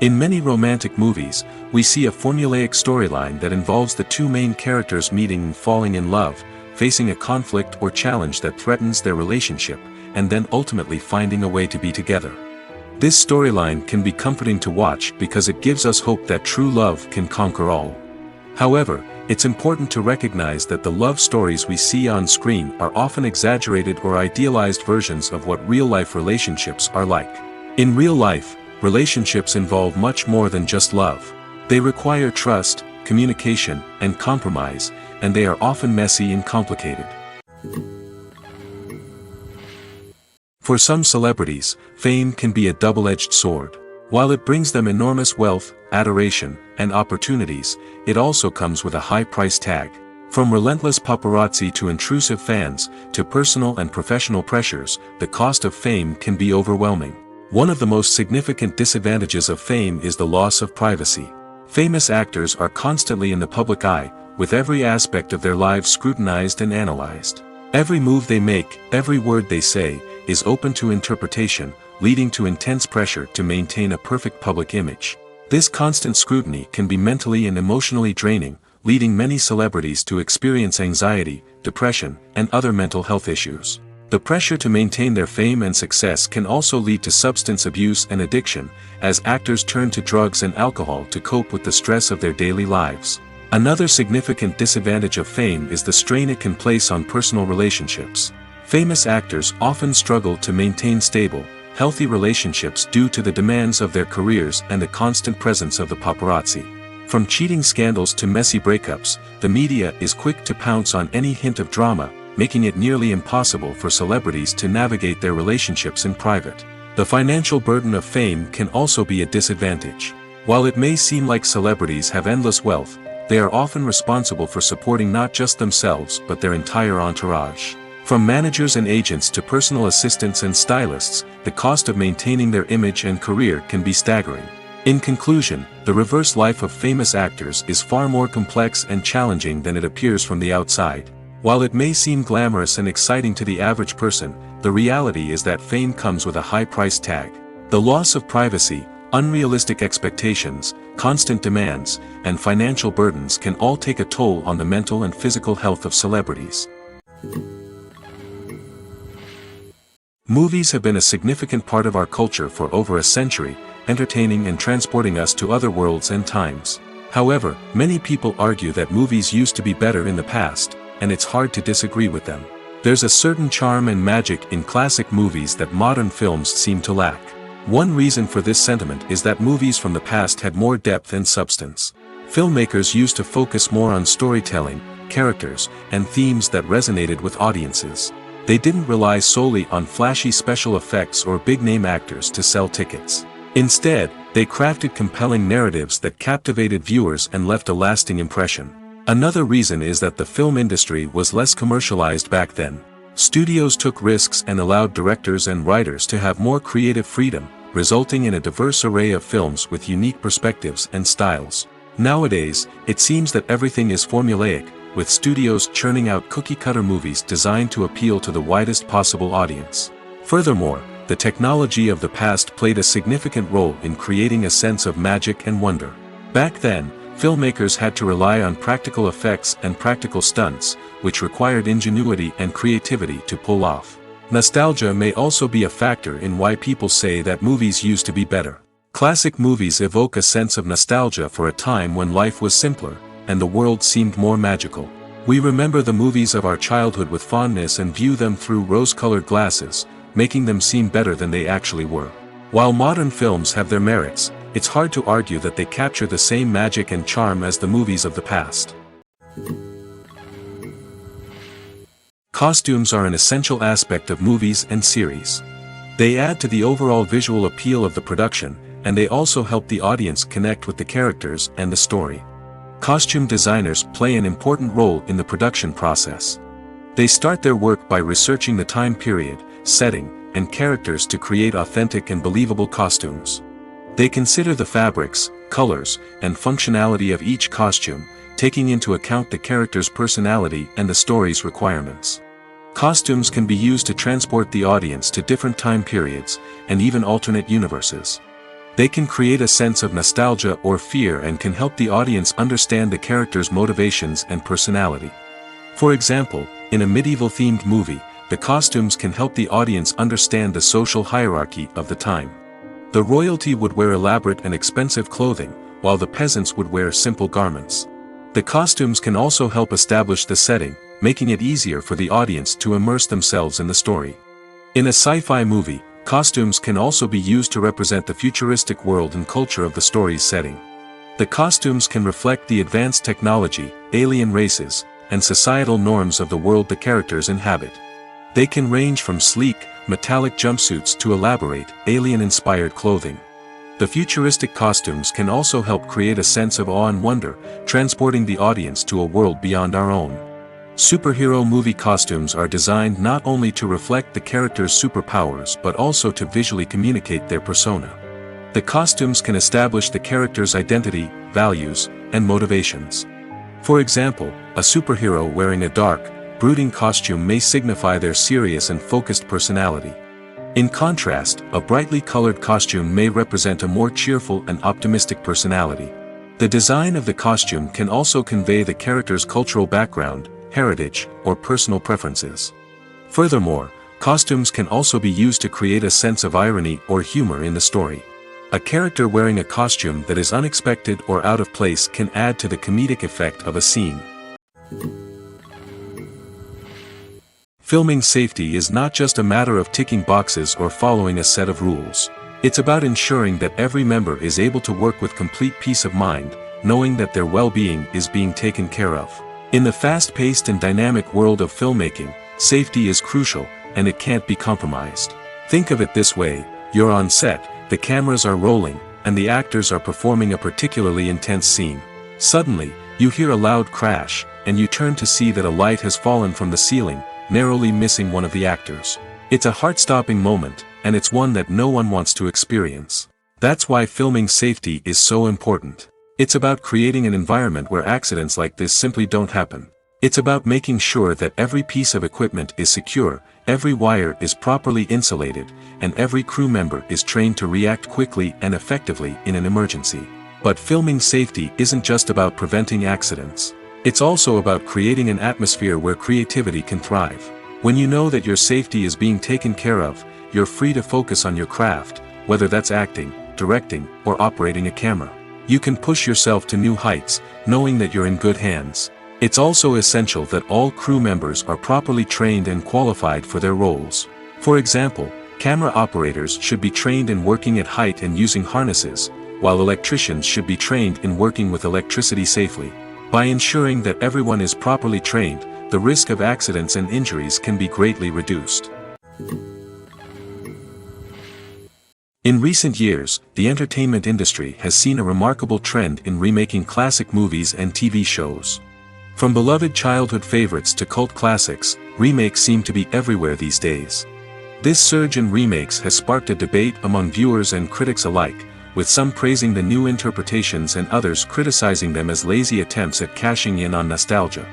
In many romantic movies, we see a formulaic storyline that involves the two main characters meeting and falling in love, facing a conflict or challenge that threatens their relationship, and then ultimately finding a way to be together. This storyline can be comforting to watch because it gives us hope that true love can conquer all. However, it's important to recognize that the love stories we see on screen are often exaggerated or idealized versions of what real-life relationships are like. In real life, relationships involve much more than just love. They require trust, communication, and compromise, and they are often messy and complicated. For some celebrities, fame can be a double-edged sword. While it brings them enormous wealth, adoration, and opportunities, it also comes with a high price tag. From relentless paparazzi to intrusive fans, to personal and professional pressures, the cost of fame can be overwhelming. One of the most significant disadvantages of fame is the loss of privacy. Famous actors are constantly in the public eye, with every aspect of their lives scrutinized and analyzed. Every move they make, every word they say, is open to interpretation, leading to intense pressure to maintain a perfect public image. This constant scrutiny can be mentally and emotionally draining, leading many celebrities to experience anxiety, depression, and other mental health issues. The pressure to maintain their fame and success can also lead to substance abuse and addiction, as actors turn to drugs and alcohol to cope with the stress of their daily lives. Another significant disadvantage of fame is the strain it can place on personal relationships. Famous actors often struggle to maintain stable, healthy relationships due to the demands of their careers and the constant presence of the paparazzi. From cheating scandals to messy breakups, the media is quick to pounce on any hint of drama, making it nearly impossible for celebrities to navigate their relationships in private. The financial burden of fame can also be a disadvantage. While it may seem like celebrities have endless wealth, they are often responsible for supporting not just themselves but their entire entourage. From managers and agents to personal assistants and stylists, the cost of maintaining their image and career can be staggering. In conclusion, the reverse life of famous actors is far more complex and challenging than it appears from the outside. While it may seem glamorous and exciting to the average person, the reality is that fame comes with a high price tag. The loss of privacy, unrealistic expectations, constant demands, and financial burdens can all take a toll on the mental and physical health of celebrities. Movies have been a significant part of our culture for over a century, entertaining and transporting us to other worlds and times. However, many people argue that movies used to be better in the past, and it's hard to disagree with them. There's a certain charm and magic in classic movies that modern films seem to lack. One reason for this sentiment is that movies from the past had more depth and substance. Filmmakers used to focus more on storytelling, characters, and themes that resonated with audiences. They didn't rely solely on flashy special effects or big-name actors to sell tickets. Instead, they crafted compelling narratives that captivated viewers and left a lasting impression. Another reason is that the film industry was less commercialized back then. Studios took risks and allowed directors and writers to have more creative freedom, resulting in a diverse array of films with unique perspectives and styles. Nowadays, it seems that everything is formulaic, with studios churning out cookie-cutter movies designed to appeal to the widest possible audience. Furthermore, the technology of the past played a significant role in creating a sense of magic and wonder. Back then, filmmakers had to rely on practical effects and practical stunts, which required ingenuity and creativity to pull off. Nostalgia may also be a factor in why people say that movies used to be better. Classic movies evoke a sense of nostalgia for a time when life was simpler, and the world seemed more magical. We remember the movies of our childhood with fondness and view them through rose-colored glasses, making them seem better than they actually were. While modern films have their merits, it's hard to argue that they capture the same magic and charm as the movies of the past. Costumes are an essential aspect of movies and series. They add to the overall visual appeal of the production, and they also help the audience connect with the characters and the story. Costume designers play an important role in the production process. They start their work by researching the time period, setting, and characters to create authentic and believable costumes. They consider the fabrics, colors, and functionality of each costume, taking into account the character's personality and the story's requirements. Costumes can be used to transport the audience to different time periods, and even alternate universes. They can create a sense of nostalgia or fear and can help the audience understand the character's motivations and personality. For example, in a medieval-themed movie, the costumes can help the audience understand the social hierarchy of the time. The royalty would wear elaborate and expensive clothing, while the peasants would wear simple garments. The costumes can also help establish the setting, making it easier for the audience to immerse themselves in the story. In a sci-fi movie, costumes can also be used to represent the futuristic world and culture of the story's setting. The costumes can reflect the advanced technology, alien races, and societal norms of the world the characters inhabit. They can range from sleek, metallic jumpsuits to elaborate, alien-inspired clothing. The futuristic costumes can also help create a sense of awe and wonder, transporting the audience to a world beyond our own. Superhero movie costumes are designed not only to reflect the character's superpowers but also to visually communicate their persona. The costumes can establish the character's identity, values, and motivations. For example, a superhero wearing a dark, brooding costume may signify their serious and focused personality. In contrast, a brightly colored costume may represent a more cheerful and optimistic personality. The design of the costume can also convey the character's cultural background, heritage, or personal preferences. Furthermore, costumes can also be used to create a sense of irony or humor in the story. A character wearing a costume that is unexpected or out of place can add to the comedic effect of a scene. Filming safety is not just a matter of ticking boxes or following a set of rules. It's about ensuring that every member is able to work with complete peace of mind, knowing that their well-being is being taken care of. In the fast-paced and dynamic world of filmmaking, safety is crucial, and it can't be compromised. Think of it this way: you're on set, the cameras are rolling, and the actors are performing a particularly intense scene. Suddenly, you hear a loud crash, and you turn to see that a light has fallen from the ceiling, narrowly missing one of the actors. It's a heart-stopping moment, and it's one that no one wants to experience. That's why filming safety is so important. It's about creating an environment where accidents like this simply don't happen. It's about making sure that every piece of equipment is secure, every wire is properly insulated, and every crew member is trained to react quickly and effectively in an emergency. But filming safety isn't just about preventing accidents. It's also about creating an atmosphere where creativity can thrive. When you know that your safety is being taken care of, you're free to focus on your craft, whether that's acting, directing, or operating a camera. You can push yourself to new heights, knowing that you're in good hands. It's also essential that all crew members are properly trained and qualified for their roles. For example, camera operators should be trained in working at height and using harnesses, while electricians should be trained in working with electricity safely. By ensuring that everyone is properly trained, the risk of accidents and injuries can be greatly reduced. In recent years, the entertainment industry has seen a remarkable trend in remaking classic movies and TV shows. From beloved childhood favorites to cult classics, remakes seem to be everywhere these days. This surge in remakes has sparked a debate among viewers and critics alike, with some praising the new interpretations and others criticizing them as lazy attempts at cashing in on nostalgia.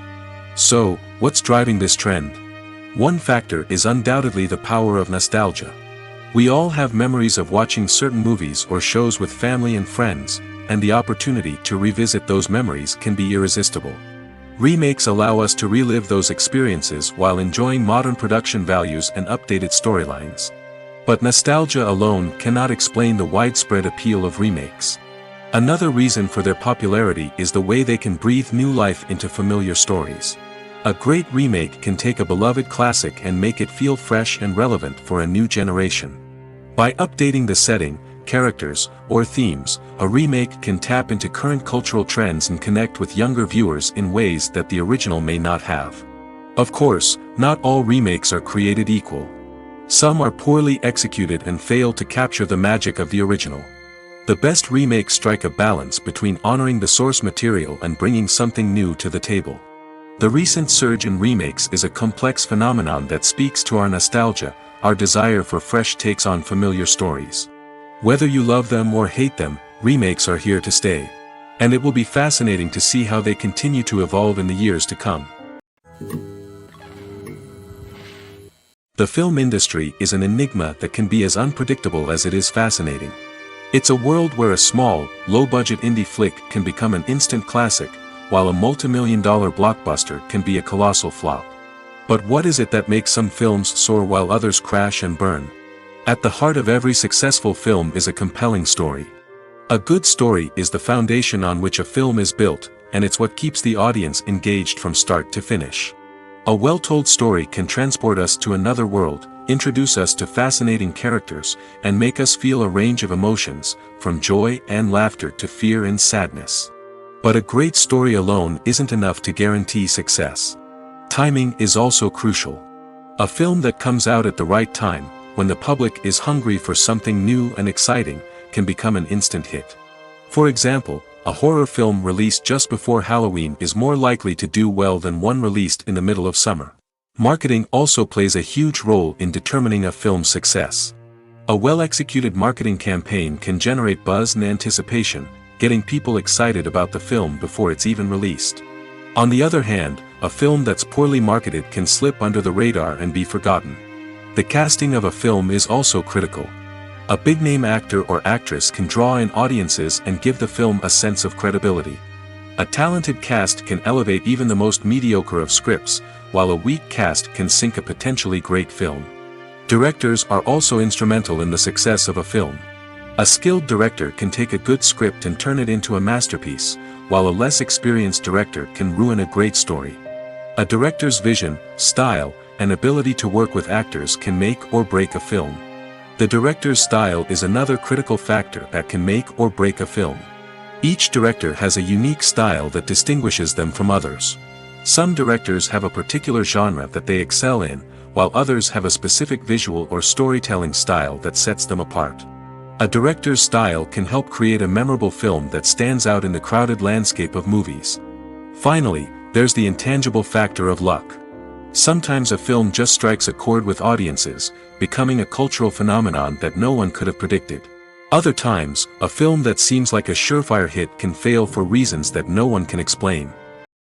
So, what's driving this trend? One factor is undoubtedly the power of nostalgia. We all have memories of watching certain movies or shows with family and friends, and the opportunity to revisit those memories can be irresistible. Remakes allow us to relive those experiences while enjoying modern production values and updated storylines. But nostalgia alone cannot explain the widespread appeal of remakes. Another reason for their popularity is the way they can breathe new life into familiar stories. A great remake can take a beloved classic and make it feel fresh and relevant for a new generation. By updating the setting, characters, or themes, a remake can tap into current cultural trends and connect with younger viewers in ways that the original may not have. Of course, not all remakes are created equal. Some are poorly executed and fail to capture the magic of the original. The best remakes strike a balance between honoring the source material and bringing something new to the table. The recent surge in remakes is a complex phenomenon that speaks to our nostalgia, our desire for fresh takes on familiar stories. Whether you love them or hate them, remakes are here to stay. And it will be fascinating to see how they continue to evolve in the years to come. The film industry is an enigma that can be as unpredictable as it is fascinating. It's a world where a small, low-budget indie flick can become an instant classic, while a multi-million-dollar blockbuster can be a colossal flop. But what is it that makes some films soar while others crash and burn? At the heart of every successful film is a compelling story. A good story is the foundation on which a film is built, and it's what keeps the audience engaged from start to finish. A well-told story can transport us to another world, introduce us to fascinating characters, and make us feel a range of emotions, from joy and laughter to fear and sadness. But a great story alone isn't enough to guarantee success. Timing is also crucial. A film that comes out at the right time, when the public is hungry for something new and exciting, can become an instant hit. For example, a horror film released just before Halloween is more likely to do well than one released in the middle of summer. Marketing also plays a huge role in determining a film's success. A well-executed marketing campaign can generate buzz and anticipation, getting people excited about the film before it's even released. On the other hand, a film that's poorly marketed can slip under the radar and be forgotten. The casting of a film is also critical. A big-name actor or actress can draw in audiences and give the film a sense of credibility. A talented cast can elevate even the most mediocre of scripts, while a weak cast can sink a potentially great film. Directors are also instrumental in the success of a film. A skilled director can take a good script and turn it into a masterpiece, while a less experienced director can ruin a great story. A director's vision, style, and ability to work with actors can make or break a film. The director's style is another critical factor that can make or break a film. Each director has a unique style that distinguishes them from others. Some directors have a particular genre that they excel in, while others have a specific visual or storytelling style that sets them apart. A director's style can help create a memorable film that stands out in the crowded landscape of movies. Finally, there's the intangible factor of luck. Sometimes a film just strikes a chord with audiences, becoming a cultural phenomenon that no one could have predicted. Other times, a film that seems like a surefire hit can fail for reasons that no one can explain.